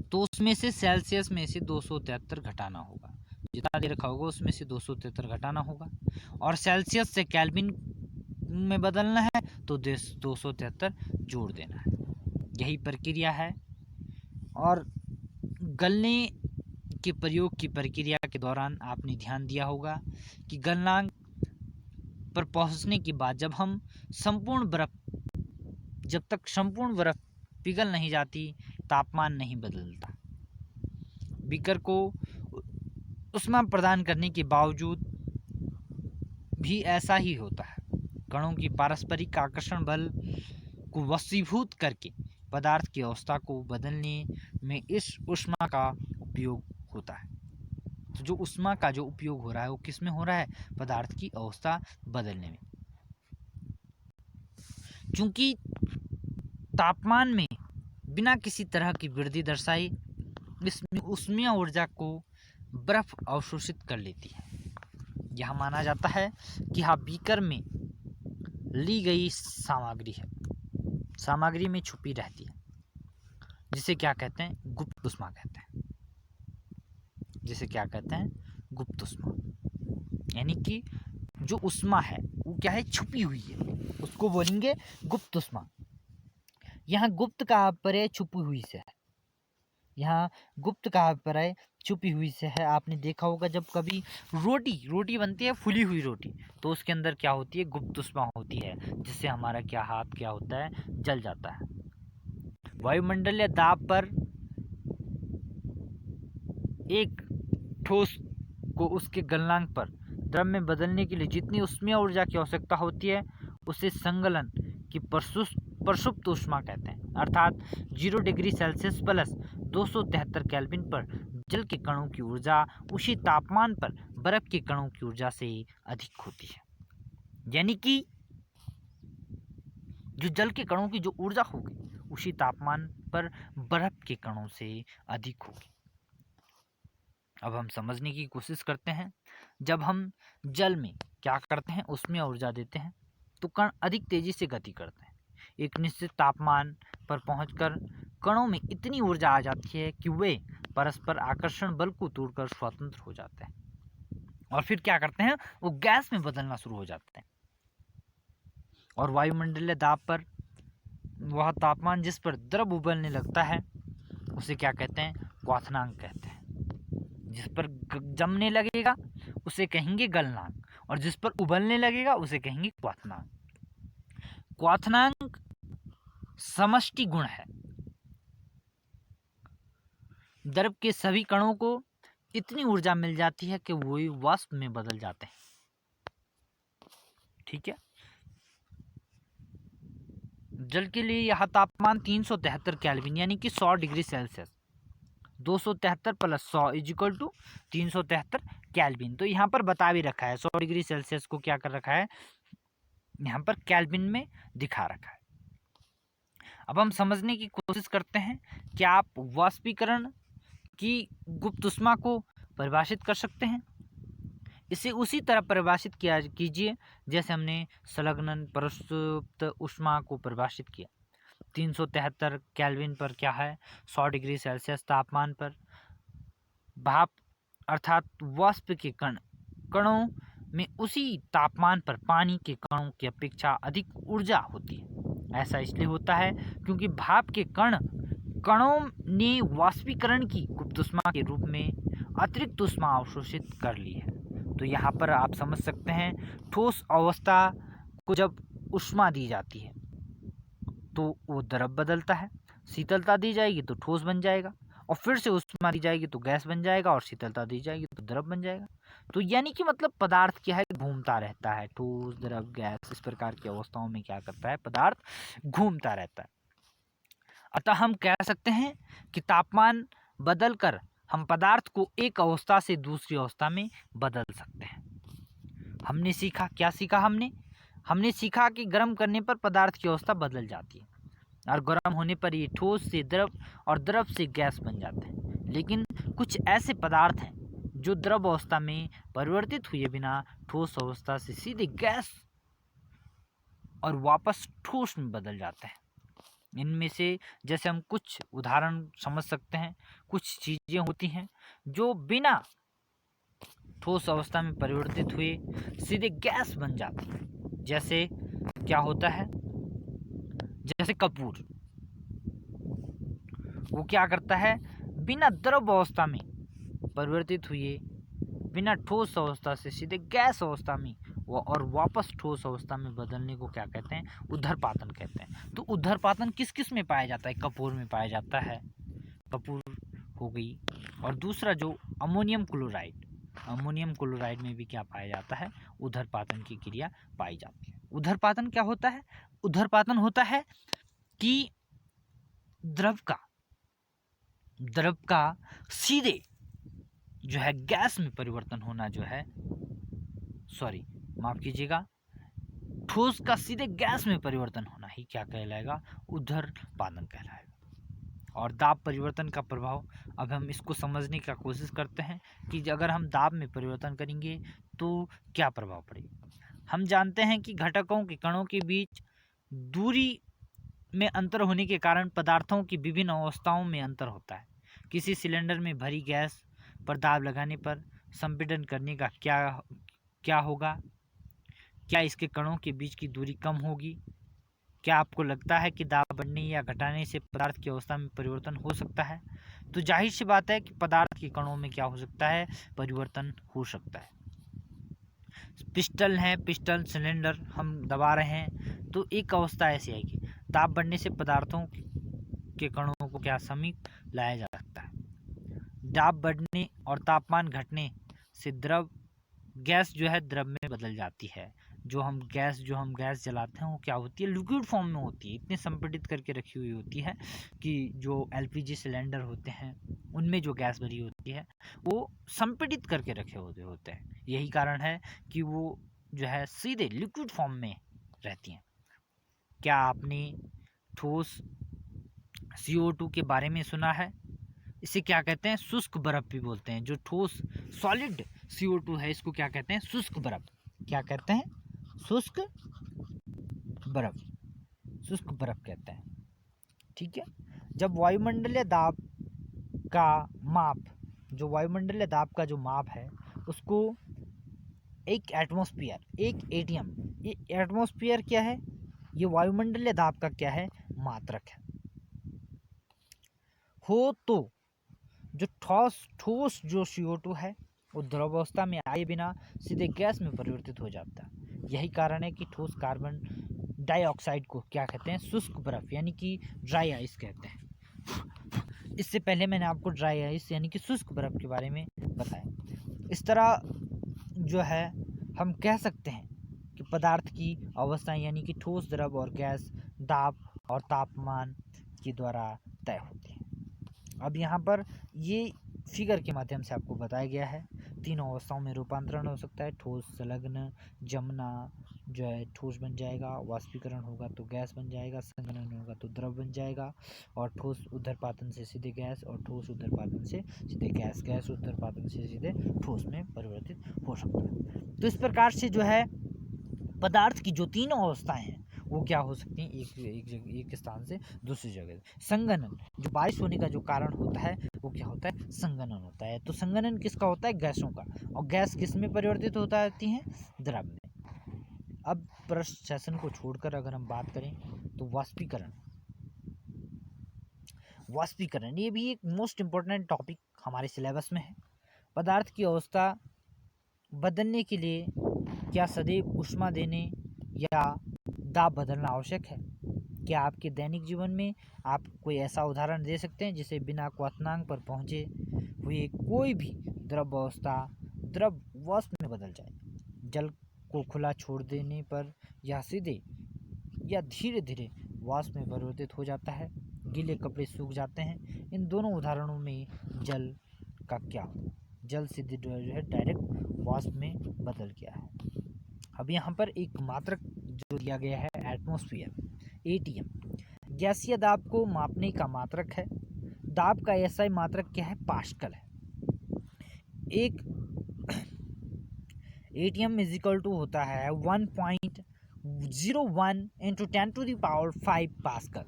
तो उसमें से सेल्सियस में से 273 घटाना होगा, जितना दे रखा होगा उसमें से 273 घटाना होगा, और सेल्सियस से केल्विन में बदलना है तो 273 जोड़ देना है। यही प्रक्रिया है। और गलने के प्रयोग की प्रक्रिया के दौरान आपने ध्यान दिया होगा कि गलनांक पर पहुंचने के बाद जब तक संपूर्ण बर्फ पिघल नहीं जाती, तापमान नहीं बदलता। बीकर को ऊष्मा प्रदान करने के बावजूद भी ऐसा ही होता है। कणों की पारस्परिक आकर्षण बल को वशीभूत करके पदार्थ की अवस्था को बदलने में इस ऊष्मा का उपयोग होता है। तो जो ऊष्मा का जो उपयोग हो रहा है वो किस में हो रहा है, पदार्थ की अवस्था बदलने में। क्योंकि तापमान में बिना किसी तरह की वृद्धि दर्शाई इसमें ऊष्मीय ऊर्जा को बर्फ अवशोषित कर लेती है। यह माना जाता है कि हाँ, बीकर में ली गई सामग्री में छुपी रहती है, जिसे क्या कहते हैं, गुप्त ऊष्मा कहते हैं। जिसे क्या कहते हैं, गुप्त ऊष्मा। यानी कि जो ऊष्मा है वो क्या है, छुपी हुई है, उसको बोलेंगे गुप्त ऊष्मा। यहाँ गुप्त का अभिप्राय छुपी हुई से है, यहाँ गुप्त का अभिप्राय छुपी हुई से है। आपने देखा होगा जब कभी रोटी बनती है, फुली हुई रोटी, तो उसके अंदर क्या होती है, गुप्त ऊष्मा होती है, जिससे हमारा क्या हाथ क्या होता है, जल जाता है। वायुमंडलीय दाब पर एक ठोस को उसके गलनांक पर द्रव में बदलने के लिए जितनी ऊष्मीय ऊर्जा की आवश्यकता होती है उसे संगलन की प्रसुप्त ऊष्मा कहते हैं। अर्थात 0 डिग्री सेल्सियस प्लस 273 केल्विन पर जल के कणों की ऊर्जा उसी तापमान पर बर्फ के कणों की ऊर्जा से अधिक होती है। यानी कि जो जल के कणों की जो ऊर्जा होगी उसी तापमान पर बर्फ के कणों से अधिक होगी। अब हम समझने की कोशिश करते हैं, जब हम जल में क्या करते हैं, उसमें ऊर्जा देते हैं तो कण अधिक तेजी से गति करते हैं। एक निश्चित तापमान पर पहुंचकर कणों में इतनी ऊर्जा आ जाती है कि वे परस्पर आकर्षण बल को तोड़कर स्वतंत्र हो जाते हैं और फिर क्या करते हैं, वो गैस में बदलना शुरू हो जाते हैं। और वायुमंडलीय दाब पर वह तापमान जिस पर द्रव उबलने लगता है उसे क्या कहते हैं? क्वथनांक कहते हैं। जिस पर जमने लगेगा उसे कहेंगे गलनांक, और जिस पर उबलने लगेगा उसे कहेंगे क्वथनांक। क्वथनांक समष्टि गुण है। द्रव के सभी कणों को इतनी ऊर्जा मिल जाती है कि वो वाष्प में बदल जाते हैं। ठीक है। जल के लिए यह तापमान 373 केल्विन यानी कि 100 degree Celsius, 273 plus 100 is equal to 373 kelvin. तो यहाँ पर बता भी रखा है 100 डिग्री सेल्सियस को क्या कर रखा है, यहाँ पर केल्विन में दिखा रखा है। अब हम समझने की कोशिश करते हैं कि आप वाष्पीकरण की गुप्त ऊष्मा को परिभाषित कर सकते हैं। इसे उसी तरह परिभाषित किया कीजिए जैसे हमने संलग्नन प्रसुप्त ऊष्मा को परिभाषित किया। 373 केल्विन पर क्या है, 100 डिग्री सेल्सियस तापमान पर भाप अर्थात वाष्प के कणों में उसी तापमान पर पानी के कणों की अपेक्षा अधिक ऊर्जा होती है। ऐसा इसलिए होता है क्योंकि भाप के कणों ने वाष्पीकरण की गुप्त ऊष्मा के रूप में अतिरिक्त ऊष्मा अवशोषित कर ली है। तो यहाँ पर आप समझ सकते हैं ठोस अवस्था को जब ऊष्मा दी जाती है तो वो द्रव बदलता है, शीतलता दी जाएगी तो ठोस बन जाएगा, और फिर से ऊष्मा दी जाएगी तो गैस बन जाएगा, और शीतलता दी जाएगी तो द्रव बन जाएगा। तो यानी कि मतलब पदार्थ क्या है, घूमता रहता है, ठोस द्रव गैस इस प्रकार की अवस्थाओं में क्या करता है, पदार्थ घूमता रहता है। अतः हम कह सकते हैं कि तापमान बदल कर हम पदार्थ को एक अवस्था से दूसरी अवस्था में बदल सकते हैं। हमने सीखा, क्या सीखा हमने सीखा कि गर्म करने पर पदार्थ की अवस्था बदल जाती है, और गर्म होने पर ये ठोस से द्रव और द्रव से गैस बन जाते हैं। लेकिन कुछ ऐसे पदार्थ हैं जो द्रव अवस्था में परिवर्तित हुए बिना ठोस अवस्था से सीधे गैस और वापस ठोस में बदल जाते हैं। इनमें से जैसे हम कुछ उदाहरण समझ सकते हैं, कुछ चीज़ें होती हैं जो बिना ठोस अवस्था में परिवर्तित हुए सीधे गैस बन जाती है। जैसे क्या होता है, जैसे कपूर, वो क्या करता है, बिना द्रव अवस्था में परिवर्तित हुए बिना ठोस अवस्था से सीधे गैस अवस्था में और वापस ठोस अवस्था में बदलने को क्या कहते हैं, ऊर्ध्वपातन कहते हैं। तो ऊर्ध्वपातन किस किस में पाया जाता है, कपूर में पाया जाता है, कपूर हो गई, और दूसरा जो अमोनियम क्लोराइड में भी क्या पाया जाता है, ऊर्ध्वपातन की क्रिया पाई जाती है। ऊर्ध्वपातन क्या होता है, ऊर्ध्वपातन होता है कि द्रव का सीधे जो है गैस में परिवर्तन होना, जो है माफ कीजिएगा, ठोस का सीधे गैस में परिवर्तन होना ही क्या कहलाएगा, ऊर्ध्वपातन कहलाएगा। और दाब परिवर्तन का प्रभाव, अब हम इसको समझने का कोशिश करते हैं कि अगर हम दाब में परिवर्तन करेंगे तो क्या प्रभाव पड़ेगा। हम जानते हैं कि घटकों के कणों के बीच दूरी में अंतर होने के कारण पदार्थों की विभिन्न अवस्थाओं में अंतर होता है। किसी सिलेंडर में भरी गैस पर दाब लगाने पर संपीड़न करने का क्या होगा, क्या इसके कणों के बीच की दूरी कम होगी। क्या आपको लगता है कि दाब बढ़ने या घटाने से पदार्थ की अवस्था में परिवर्तन हो सकता है? तो जाहिर सी बात है कि पदार्थ के कणों में क्या हो सकता है, परिवर्तन हो सकता है। पिस्टन सिलेंडर हम दबा रहे हैं तो एक अवस्था ऐसी आएगी, दाब बढ़ने से पदार्थों के कणों को क्या समीप लाया जा सकता है। दाब बढ़ने और तापमान घटने से गैस जो है द्रव में बदल जाती है। जो हम गैस जलाते हैं वो क्या होती है, लिक्विड फॉर्म में होती है, इतने संपीड़ित करके रखी हुई होती है कि जो एलपीजी सिलेंडर होते हैं उनमें जो गैस भरी होती है वो संपीड़ित करके रखे होते हैं। यही कारण है कि वो जो है सीधे लिक्विड फॉर्म में रहती हैं। क्या आपने ठोस CO2 के बारे में सुना है? इसे क्या कहते हैं, शुष्क बर्फ भी बोलते हैं। जो ठोस सॉलिड CO2 है इसको क्या कहते हैं, शुष्क बर्फ। क्या कहते हैं, शुष्क बर्फ कहते हैं। ठीक है। जब वायुमंडलीय दाब का जो माप है उसको एक एटमॉस्फेयर, एक एटीएम, ये एटमॉस्फेयर क्या है, ये वायुमंडलीय दाब का क्या है, मात्रक है। हो तो जो ठोस जो CO2 है वो द्रवावस्था में आए बिना सीधे गैस में परिवर्तित हो जाता है। यही कारण है कि ठोस कार्बन डाइऑक्साइड को क्या कहते हैं, शुष्क बर्फ यानी कि ड्राई आइस कहते हैं। इससे पहले मैंने आपको ड्राई आइस यानी कि शुष्क बर्फ के बारे में बताया। इस तरह जो है हम कह सकते हैं कि पदार्थ की अवस्थाएं यानी कि ठोस, द्रव और गैस दाब और तापमान के द्वारा तय होती है। अब यहाँ पर ये फिगर के माध्यम से आपको बताया गया है तीनों अवस्थाओं में रूपांतरण हो सकता है। ठोस संलग्न जमना जो है ठोस बन जाएगा, वाष्पीकरण होगा तो गैस बन जाएगा, संघनन होगा तो द्रव बन जाएगा, और ठोस ऊर्ध्वपातन से सीधे गैस और ठोस ऊर्ध्वपातन से सीधे गैस, गैस ऊर्ध्वपातन से सीधे ठोस में परिवर्तित हो सकता है। तो इस प्रकार से जो है पदार्थ की जो तीनों अवस्थाएं हैं वो क्या हो सकती हैं, एक स्थान से दूसरी जगह। संघनन जो बारिश होने का जो कारण होता है वो क्या होता है, संघनन होता है। तो संघनन किसका होता है, गैसों का, और गैस किस में परिवर्तित होता रहती हैं, द्रव में। अब पृष्ठ सेशन को छोड़कर अगर हम बात करें तो वाष्पीकरण ये भी एक मोस्ट इम्पोर्टेंट टॉपिक हमारे सिलेबस में है। पदार्थ की अवस्था बदलने के लिए क्या सदैव ऊष्मा देने या दाब बदलना आवश्यक है? क्या आपके दैनिक जीवन में आप कोई ऐसा उदाहरण दे सकते हैं जिसे बिना क्वथनांक पर पहुँचे हुए कोई भी द्रव अवस्था द्रव वाष्प में बदल जाए? जल को खुला छोड़ देने पर यह सीधे या धीरे धीरे वाष्प में परिवर्तित हो जाता है, गीले कपड़े सूख जाते हैं। इन दोनों उदाहरणों में जल का क्या हो, जल सीधे जो है डायरेक्ट वाष्प में बदल गया है। अब यहाँ पर एक मात्रक जो दिया गया है एटमॉस्फेयर, ATM, गैसीय दाब को मापने का मात्रक है। दाब का SI मात्रक क्या है, पास्कल है। एक ATM इज इक्वल टू होता है 1.01 इंटू 10⁵ पास्कल।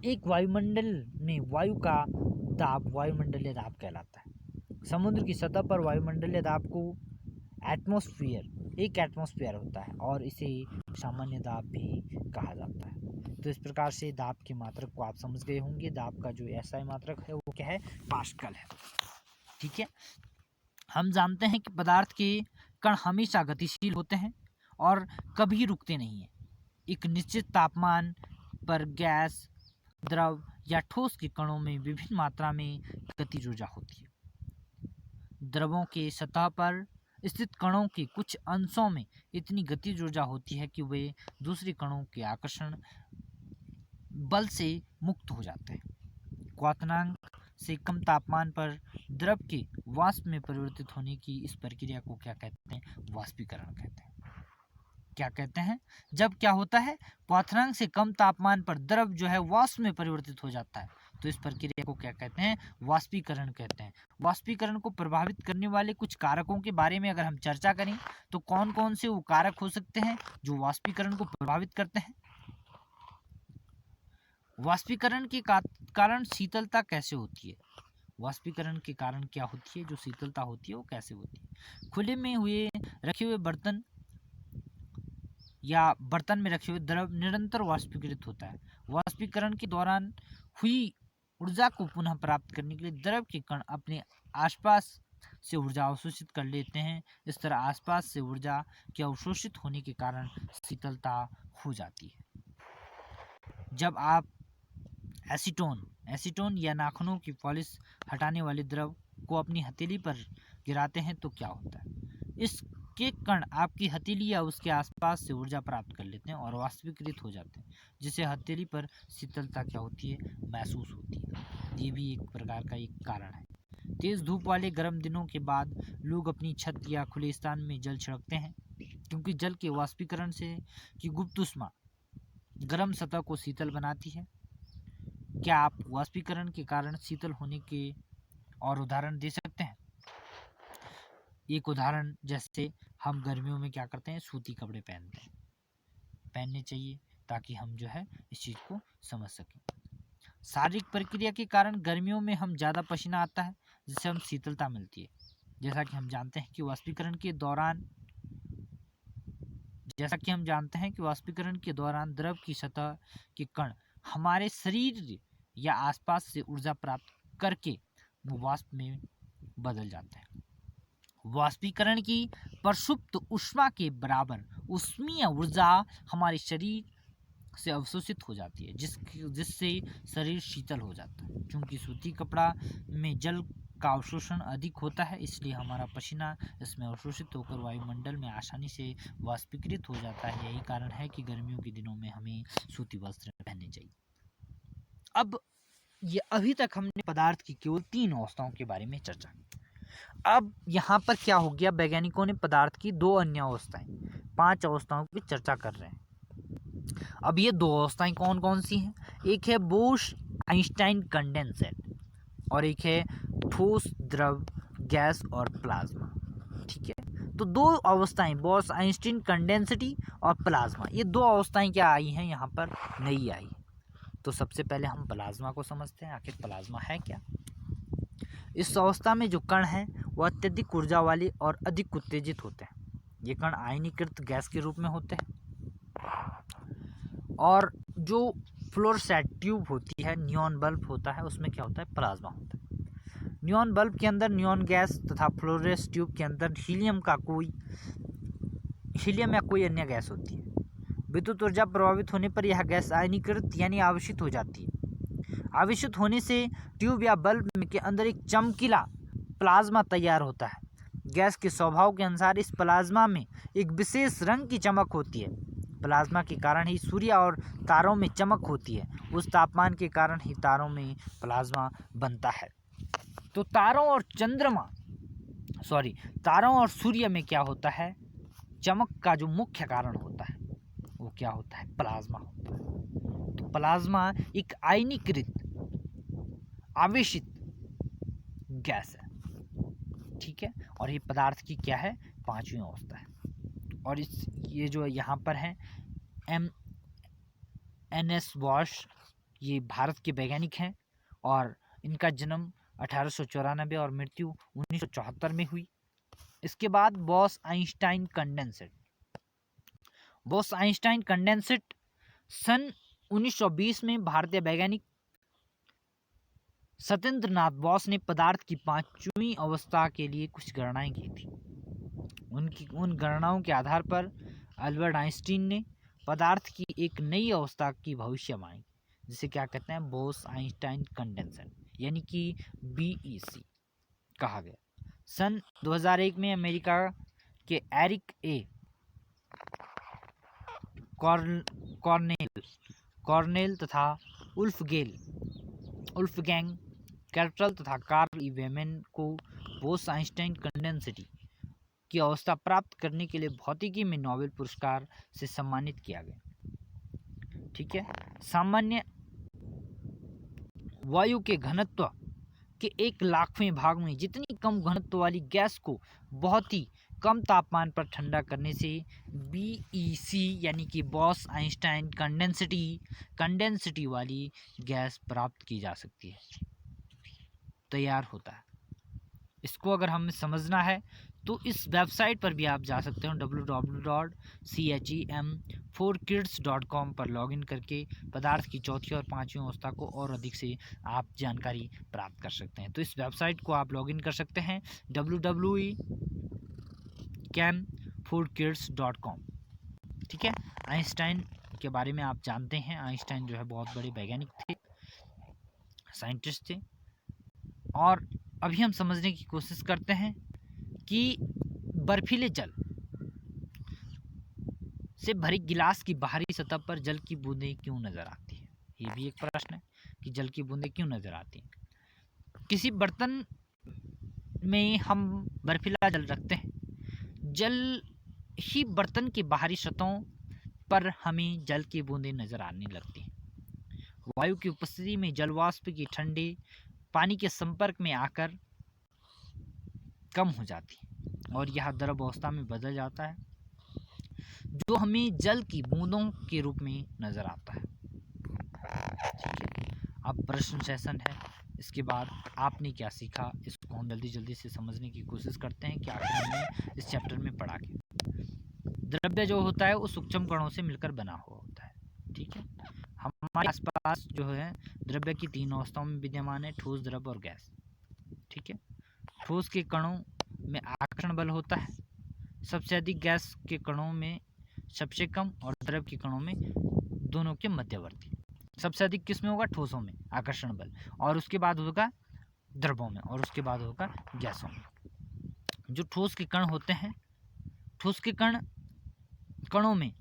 एक वायुमंडल में वायु का दाब वायुमंडलीय दाब कहलाता है। समुद्र की सतह पर वायुमंडलीय दाब को एक एटमॉस्फेयर होता है और इसे सामान्य दाब भी कहा जाता है। तो इस प्रकार से दाब की मात्रक को आप समझ गए होंगे। दाब का जो SI मात्रक है वो क्या है, पास्कल है। ठीक है, हम जानते हैं कि पदार्थ के कण हमेशा गतिशील होते हैं और कभी रुकते नहीं हैं। एक निश्चित तापमान पर गैस, द्रव या ठोस के कणों में विभिन्न मात्रा में गतिज ऊर्जा होती है। द्रवों के सतह पर स्थित कणों के कुछ अंशों में इतनी गतिज ऊर्जा होती है कि वे दूसरे कणों के आकर्षण बल से मुक्त हो जाते हैं। क्वथनांक से कम तापमान पर द्रव के वाष्प में परिवर्तित होने की इस प्रक्रिया को क्या कहते हैं, वाष्पीकरण कहते हैं। क्या कहते हैं, जब क्या होता है, क्वथनांक से कम तापमान पर द्रव जो है वाष्प में परिवर्तित हो जाता है, तो इस प्रक्रिया को क्या कहते हैं, वाष्पीकरण कहते हैं। वाष्पीकरण को प्रभावित करने वाले कुछ कारकों के बारे में अगर हम चर्चा करें तो कौन कौन से वो कारक हो सकते हैं जो वाष्पीकरण को प्रभावित करते हैं। वाष्पीकरण के कारण शीतलता कैसे होती है, वाष्पीकरण के कारण क्या होती है, जो शीतलता होती है वो कैसे होती है। खुले में रखे हुए बर्तन या बर्तन में रखे हुए द्रव निरंतर वाष्पीकृत होता है। वाष्पीकरण के दौरान हुई ऊर्जा को पुनः प्राप्त करने के लिए द्रव के कण अपने आसपास से ऊर्जा अवशोषित कर लेते हैं। इस तरह आसपास से ऊर्जा के अवशोषित होने के कारण शीतलता हो जाती है। जब आप एसीटोन या नाखूनों की पॉलिश हटाने वाले द्रव को अपनी हथेली पर गिराते हैं तो क्या होता है, इसके कण आपकी हथेली या उसके आसपास से ऊर्जा प्राप्त कर लेते हैं और वाष्पीकृत हो जाते हैं, जिससे हथेली पर शीतलता क्या होती है, महसूस होती है। ये भी एक प्रकार का एक कारण है। तेज धूप वाले गर्म दिनों के बाद लोग अपनी छत या खुले स्थान में जल छिड़कते हैं, क्योंकि जल के वाष्पीकरण से की गुप्त ऊष्मा गर्म सतह को शीतल बनाती है। क्या आप वाष्पीकरण के कारण शीतल होने के और उदाहरण दे सकते हैं? एक उदाहरण, जैसे हम गर्मियों में क्या करते हैं, सूती कपड़े पहनने चाहिए ताकि हम जो है इस चीज़ को समझ सकें। शारीरिक प्रक्रिया के कारण गर्मियों में हम ज़्यादा पसीना आता है, जिससे हम शीतलता मिलती है। जैसा कि हम जानते हैं कि वाष्पीकरण के दौरान जैसा कि हम जानते हैं कि वाष्पीकरण के दौरान द्रव की सतह के कण हमारे शरीर या आसपास से ऊर्जा प्राप्त करके वाष्प में बदल जाते हैं। वाष्पीकरण की प्रसुप्त ऊष्मा के बराबर ऊष्मीय ऊर्जा हमारे शरीर से अवशोषित हो जाती है, जिससे शरीर शीतल हो जाता है। क्योंकि सूती कपड़ा में जल का अवशोषण अधिक होता है, इसलिए हमारा पसीना इसमें अवशोषित होकर वायुमंडल में आसानी से वाष्पीकृत हो जाता है। यही कारण है कि गर्मियों के दिनों में हमें सूती वस्त्र पहनने चाहिए। अब ये अभी तक हमने पदार्थ की केवल 3 अवस्थाओं के बारे में चर्चा की। अब यहाँ पर क्या हो गया, वैज्ञानिकों ने पदार्थ की 2 अन्य अवस्थाएं, 5 अवस्थाओं की चर्चा कर रहे हैं। अब ये 2 अवस्थाएं कौन कौन सी हैं? एक है बोस आइंस्टाइन कंडेंसेट और एक है ठोस, द्रव, गैस और प्लाज्मा। ठीक है, तो 2 अवस्थाएं बोस आइंस्टाइन कंडेंसिटी और प्लाज्मा, ये 2 अवस्थाएं क्या आई हैं यहाँ पर, नई आई। तो सबसे पहले हम प्लाज्मा को समझते हैं, आखिर प्लाज्मा है क्या। इस अवस्था में जो कण हैं वो अत्यधिक ऊर्जा वाले और अधिक उत्तेजित होते हैं। ये कण आयनीकृत गैस के रूप में होते हैं और जो फ्लोरोसेंट ट्यूब होती है, नियॉन बल्ब होता है, उसमें क्या होता है, प्लाज्मा होता है। नियॉन बल्ब के अंदर नियॉन गैस तथा फ्लोरेसेंट ट्यूब के अंदर हीलियम या कोई अन्य गैस होती है। विद्युत ऊर्जा प्रभावित होने पर यह गैस आयनीकृत यानी आवेशित हो जाती है। आवेशित होने से ट्यूब या बल्ब के अंदर एक चमकीला प्लाज्मा तैयार होता है। गैस के स्वभाव के अनुसार इस प्लाज्मा में एक विशेष रंग की चमक होती है। प्लाज्मा के कारण ही सूर्य और तारों में चमक होती है। उस तापमान के कारण ही तारों में प्लाज्मा बनता है। तो तारों और सूर्य में क्या होता है, चमक का जो मुख्य कारण होता है वो क्या होता है, प्लाज्मा होता है। तो प्लाज्मा एक आयनीकृत आवेशित गैस है। ठीक है, और ये पदार्थ की क्या है, 5वीं अवस्था है। और ये जो यहाँ पर है NS बॉश, ये भारत के वैज्ञानिक हैं और इनका जन्म 1894 और मृत्यु 1974 में हुई। इसके बाद बोस आइंस्टाइन कंडेंसेट सन 1920 में भारतीय वैज्ञानिक सत्येंद्र नाथ बोस ने पदार्थ की 5वीं अवस्था के लिए कुछ गणनाएं की थी। उन गणनाओं के आधार पर अल्बर्ट आइंस्टीन ने पदार्थ की एक नई अवस्था की भविष्यवाणी, जिसे क्या कहते हैं, बोस आइंस्टाइन कंडेंसेट यानी कि BEC कहा गया। सन 2001 में अमेरिका के एरिक ए कॉर्नेल तथा उल्फगैंग कैरटल तथा कार्ल वेमन को बोस आइंस्टाइन कंडेंसिटी की अवस्था प्राप्त करने के लिए भौतिकी में नोबेल पुरस्कार से सम्मानित किया गया। ठीक है, सामान्य वायु के घनत्व के 1,00,000वें भाग में जितनी कम घनत्व वाली गैस को बहुत ही कम तापमान पर ठंडा करने से BEC यानी कि बोस आइंस्टाइन कंडेंसिटी वाली गैस प्राप्त की जा सकती है, तैयार होता है। इसको अगर हमें समझना है तो इस वेबसाइट पर भी आप जा सकते हो, www.chem4kids.com पर लॉगिन करके पदार्थ की 4थी और 5वीं अवस्था को और अधिक से आप जानकारी प्राप्त कर सकते हैं। तो इस वेबसाइट को आप लॉगिन कर सकते हैं www.chem4kids.com। ठीक है, आइंस्टाइन के बारे में आप जानते हैं, आइंस्टाइन जो है बहुत बड़े वैज्ञानिक थे, साइंटिस्ट थे। और अभी हम समझने की कोशिश करते हैं कि बर्फीले जल से भरी गिलास की बाहरी सतह पर जल की बूंदें क्यों नजर आती है। ये भी एक प्रश्न है कि जल की बूंदें क्यों नजर आती हैं। किसी बर्तन में हम बर्फीला जल रखते हैं, जल ही बर्तन की बाहरी सतहों पर हमें जल की बूंदें नजर आने लगती हैं। वायु की उपस्थिति में जल वाष्प की ठंडे पानी के संपर्क में आकर कम हो जाती है और यह द्रव अवस्था में बदल जाता है, जो हमें जल की बूंदों के रूप में नजर आता है। ठीक है, अब प्रश्न सेशन है, इसके बाद आपने क्या सीखा, इसको हम जल्दी से समझने की कोशिश करते हैं कि आखिर हमने इस चैप्टर में पढ़ा क्या। द्रव्य जो होता है वो सूक्ष्म कणों से मिलकर बना हुआ होता है। ठीक है, हमारे आसपास जो है द्रव्य की 3 अवस्थाओं में विद्यमान है, ठोस, द्रव और गैस। ठीक है, ठोस के कणों में आकर्षण बल होता है सबसे अधिक, गैस के कणों में सबसे कम और द्रव के कणों में दोनों के मध्यवर्ती। सबसे अधिक किस में होगा? ठोसों में आकर्षण बल, और उसके बाद होगा द्रवों में, और उसके बाद होगा गैसों में। जो ठोस के कण होते हैं, ठोस के कणों में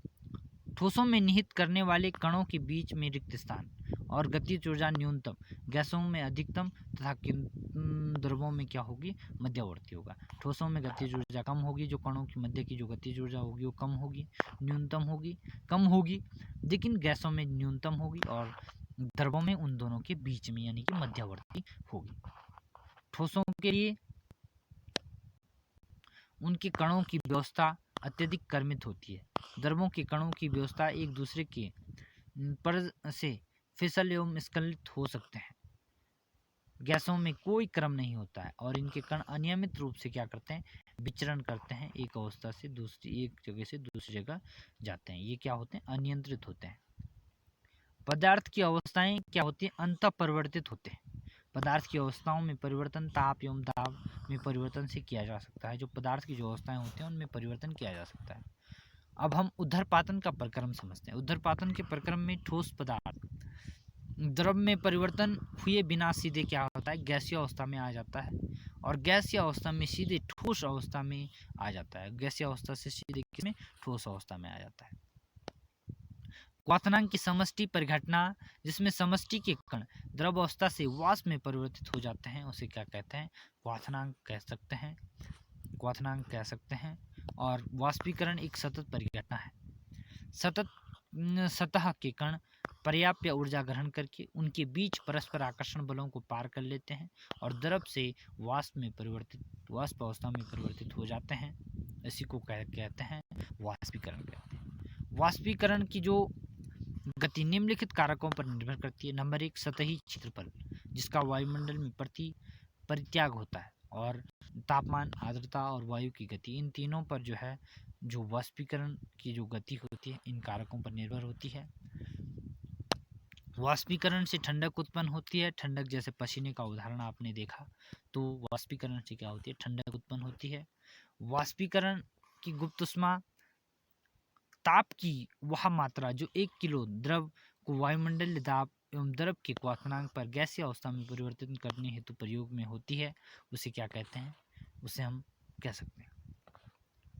ठोसों में निहित करने वाले कणों के बीच में रिक्त स्थान और गतिज ऊर्जा न्यूनतम, गैसों में अधिकतम तथा द्रवों में क्या होगी? मध्यवर्ती होगा। ठोसों में गतिज ऊर्जा कम होगी, जो कणों की मध्य की जो गतिज ऊर्जा होगी वो कम होगी, न्यूनतम होगी, कम होगी, लेकिन गैसों में न्यूनतम होगी और द्रवों में उन दोनों के बीच में यानी कि मध्यवर्ती होगी। ठोसों के लिए उनके कणों की व्यवस्था अत्यधिक कर्मित होती है। द्रवों के कणों की व्यवस्था एक दूसरे के पर से फिसल एवं स्खलित हो सकते हैं। गैसों में कोई क्रम नहीं होता है और इनके कण अनियमित रूप से क्या करते हैं? विचरण करते हैं, एक अवस्था से दूसरी, एक जगह से दूसरी जगह जाते हैं। ये क्या होते हैं? अनियंत्रित होते हैं। पदार्थ की अवस्थाएं क्या होती है? अंतः परिवर्तित होते हैं। पदार्थ की अवस्थाओं में परिवर्तन ताप एवं दाब में परिवर्तन से किया जा सकता है। जो पदार्थ की जो अवस्थाएं होती हैं उनमें परिवर्तन किया जा सकता है। अब हम ऊर्ध्वपातन का प्रक्रम समझते हैं। ऊर्ध्वपातन के प्रक्रम में ठोस पदार्थ द्रव में परिवर्तन हुए बिना सीधे क्या होता है? गैसीय अवस्था में आ जाता है, और गैसीय अवस्था में सीधे ठोस अवस्था में आ जाता है। गैसीय अवस्था से सीधे किसमें? ठोस अवस्था में आ जाता है। क्वथनांक की समष्टि परिघटना, जिसमें समष्टि के कण द्रव अवस्था से वाष्प में परिवर्तित हो जाते हैं, उसे क्या कहते हैं? क्वथनांक कह सकते हैं, क्वथनांक कह सकते हैं। और वाष्पीकरण एक सतत परिघटना है। सतह के कण पर्याप्त ऊर्जा ग्रहण करके उनके बीच परस्पर आकर्षण बलों को पार कर लेते हैं और द्रव से वाष्प अवस्था में परिवर्तित हो जाते हैं। इसी को कहते हैं वाष्पीकरण कहते हैं। वाष्पीकरण की जो गति निम्नलिखित कारकों पर निर्भर करती है। नंबर 1, सतही क्षेत्रफल, जिसका वायुमंडल में परित्याग होता है, और तापमान, आर्द्रता और वायु की गति, इन तीनों पर जो है जो वाष्पीकरण की जो गति होती है इन कारकों पर निर्भर होती है। वाष्पीकरण से ठंडक उत्पन्न होती है। ठंडक जैसे पसीने का उदाहरण आपने देखा, तो वाष्पीकरण से क्या होती है? ठंडक उत्पन्न होती है। वाष्पीकरण की गुप्त ऊष्मा, ताप की वह मात्रा जो 1 किलो द्रव को वायुमंडलीय दाब एवं द्रव के क्वथनांक पर गैसीय अवस्था में परिवर्तित करने हेतु प्रयोग में होती है, उसे क्या कहते हैं? उसे हम कह सकते हैं,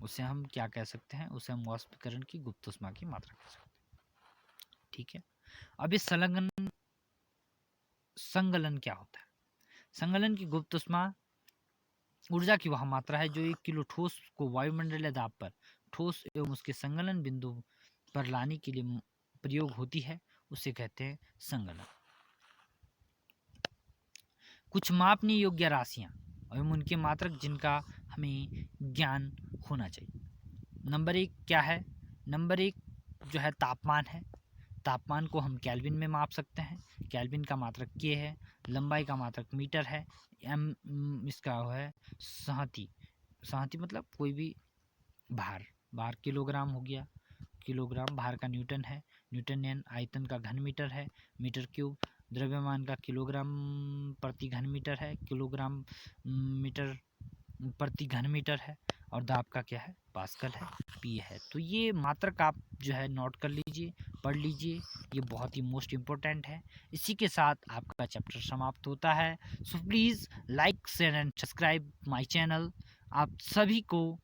उसे हम क्या कह सकते हैं? उसे हम वाष्पीकरण की गुप्त ऊष्मा की मात्रा कह सकते हैं। ठीक है, अब इस संगलन क्या होता है? संगलन की गुप्त ऊष्मा ऊर्जा की वह मात्रा है जो 1 किलो ठोस को वायुमंडलीय दाब पर ठोस एवं उसके संगलन बिंदु पर लाने के लिए प्रयोग होती है, उसे कहते हैं संगलन। कुछ मापने योग्य राशियां एवं उनके मात्रक जिनका हमें ज्ञान होना चाहिए। नंबर 1 क्या है? नंबर 1 जो है तापमान है। तापमान को हम केल्विन में माप सकते हैं। केल्विन का मात्रक के है। लंबाई का मात्रक मीटर है। इसका है सहती मतलब कोई भी भार किलोग्राम हो गया। किलोग्राम भार का न्यूटन है। न्यूटन यानी आयतन का घन मीटर है। मीटर क्यूब द्रव्यमान का किलोग्राम प्रति घन मीटर है। किलोग्राम मीटर प्रति घन मीटर है। और दाब का क्या है? पास्कल है, पी है। तो ये मात्रक आप जो है नोट कर लीजिए, पढ़ लीजिए, ये बहुत ही मोस्ट इम्पोर्टेंट है। इसी के साथ आपका चैप्टर समाप्त होता है। So please like, share and subscribe my channel. आप सभी को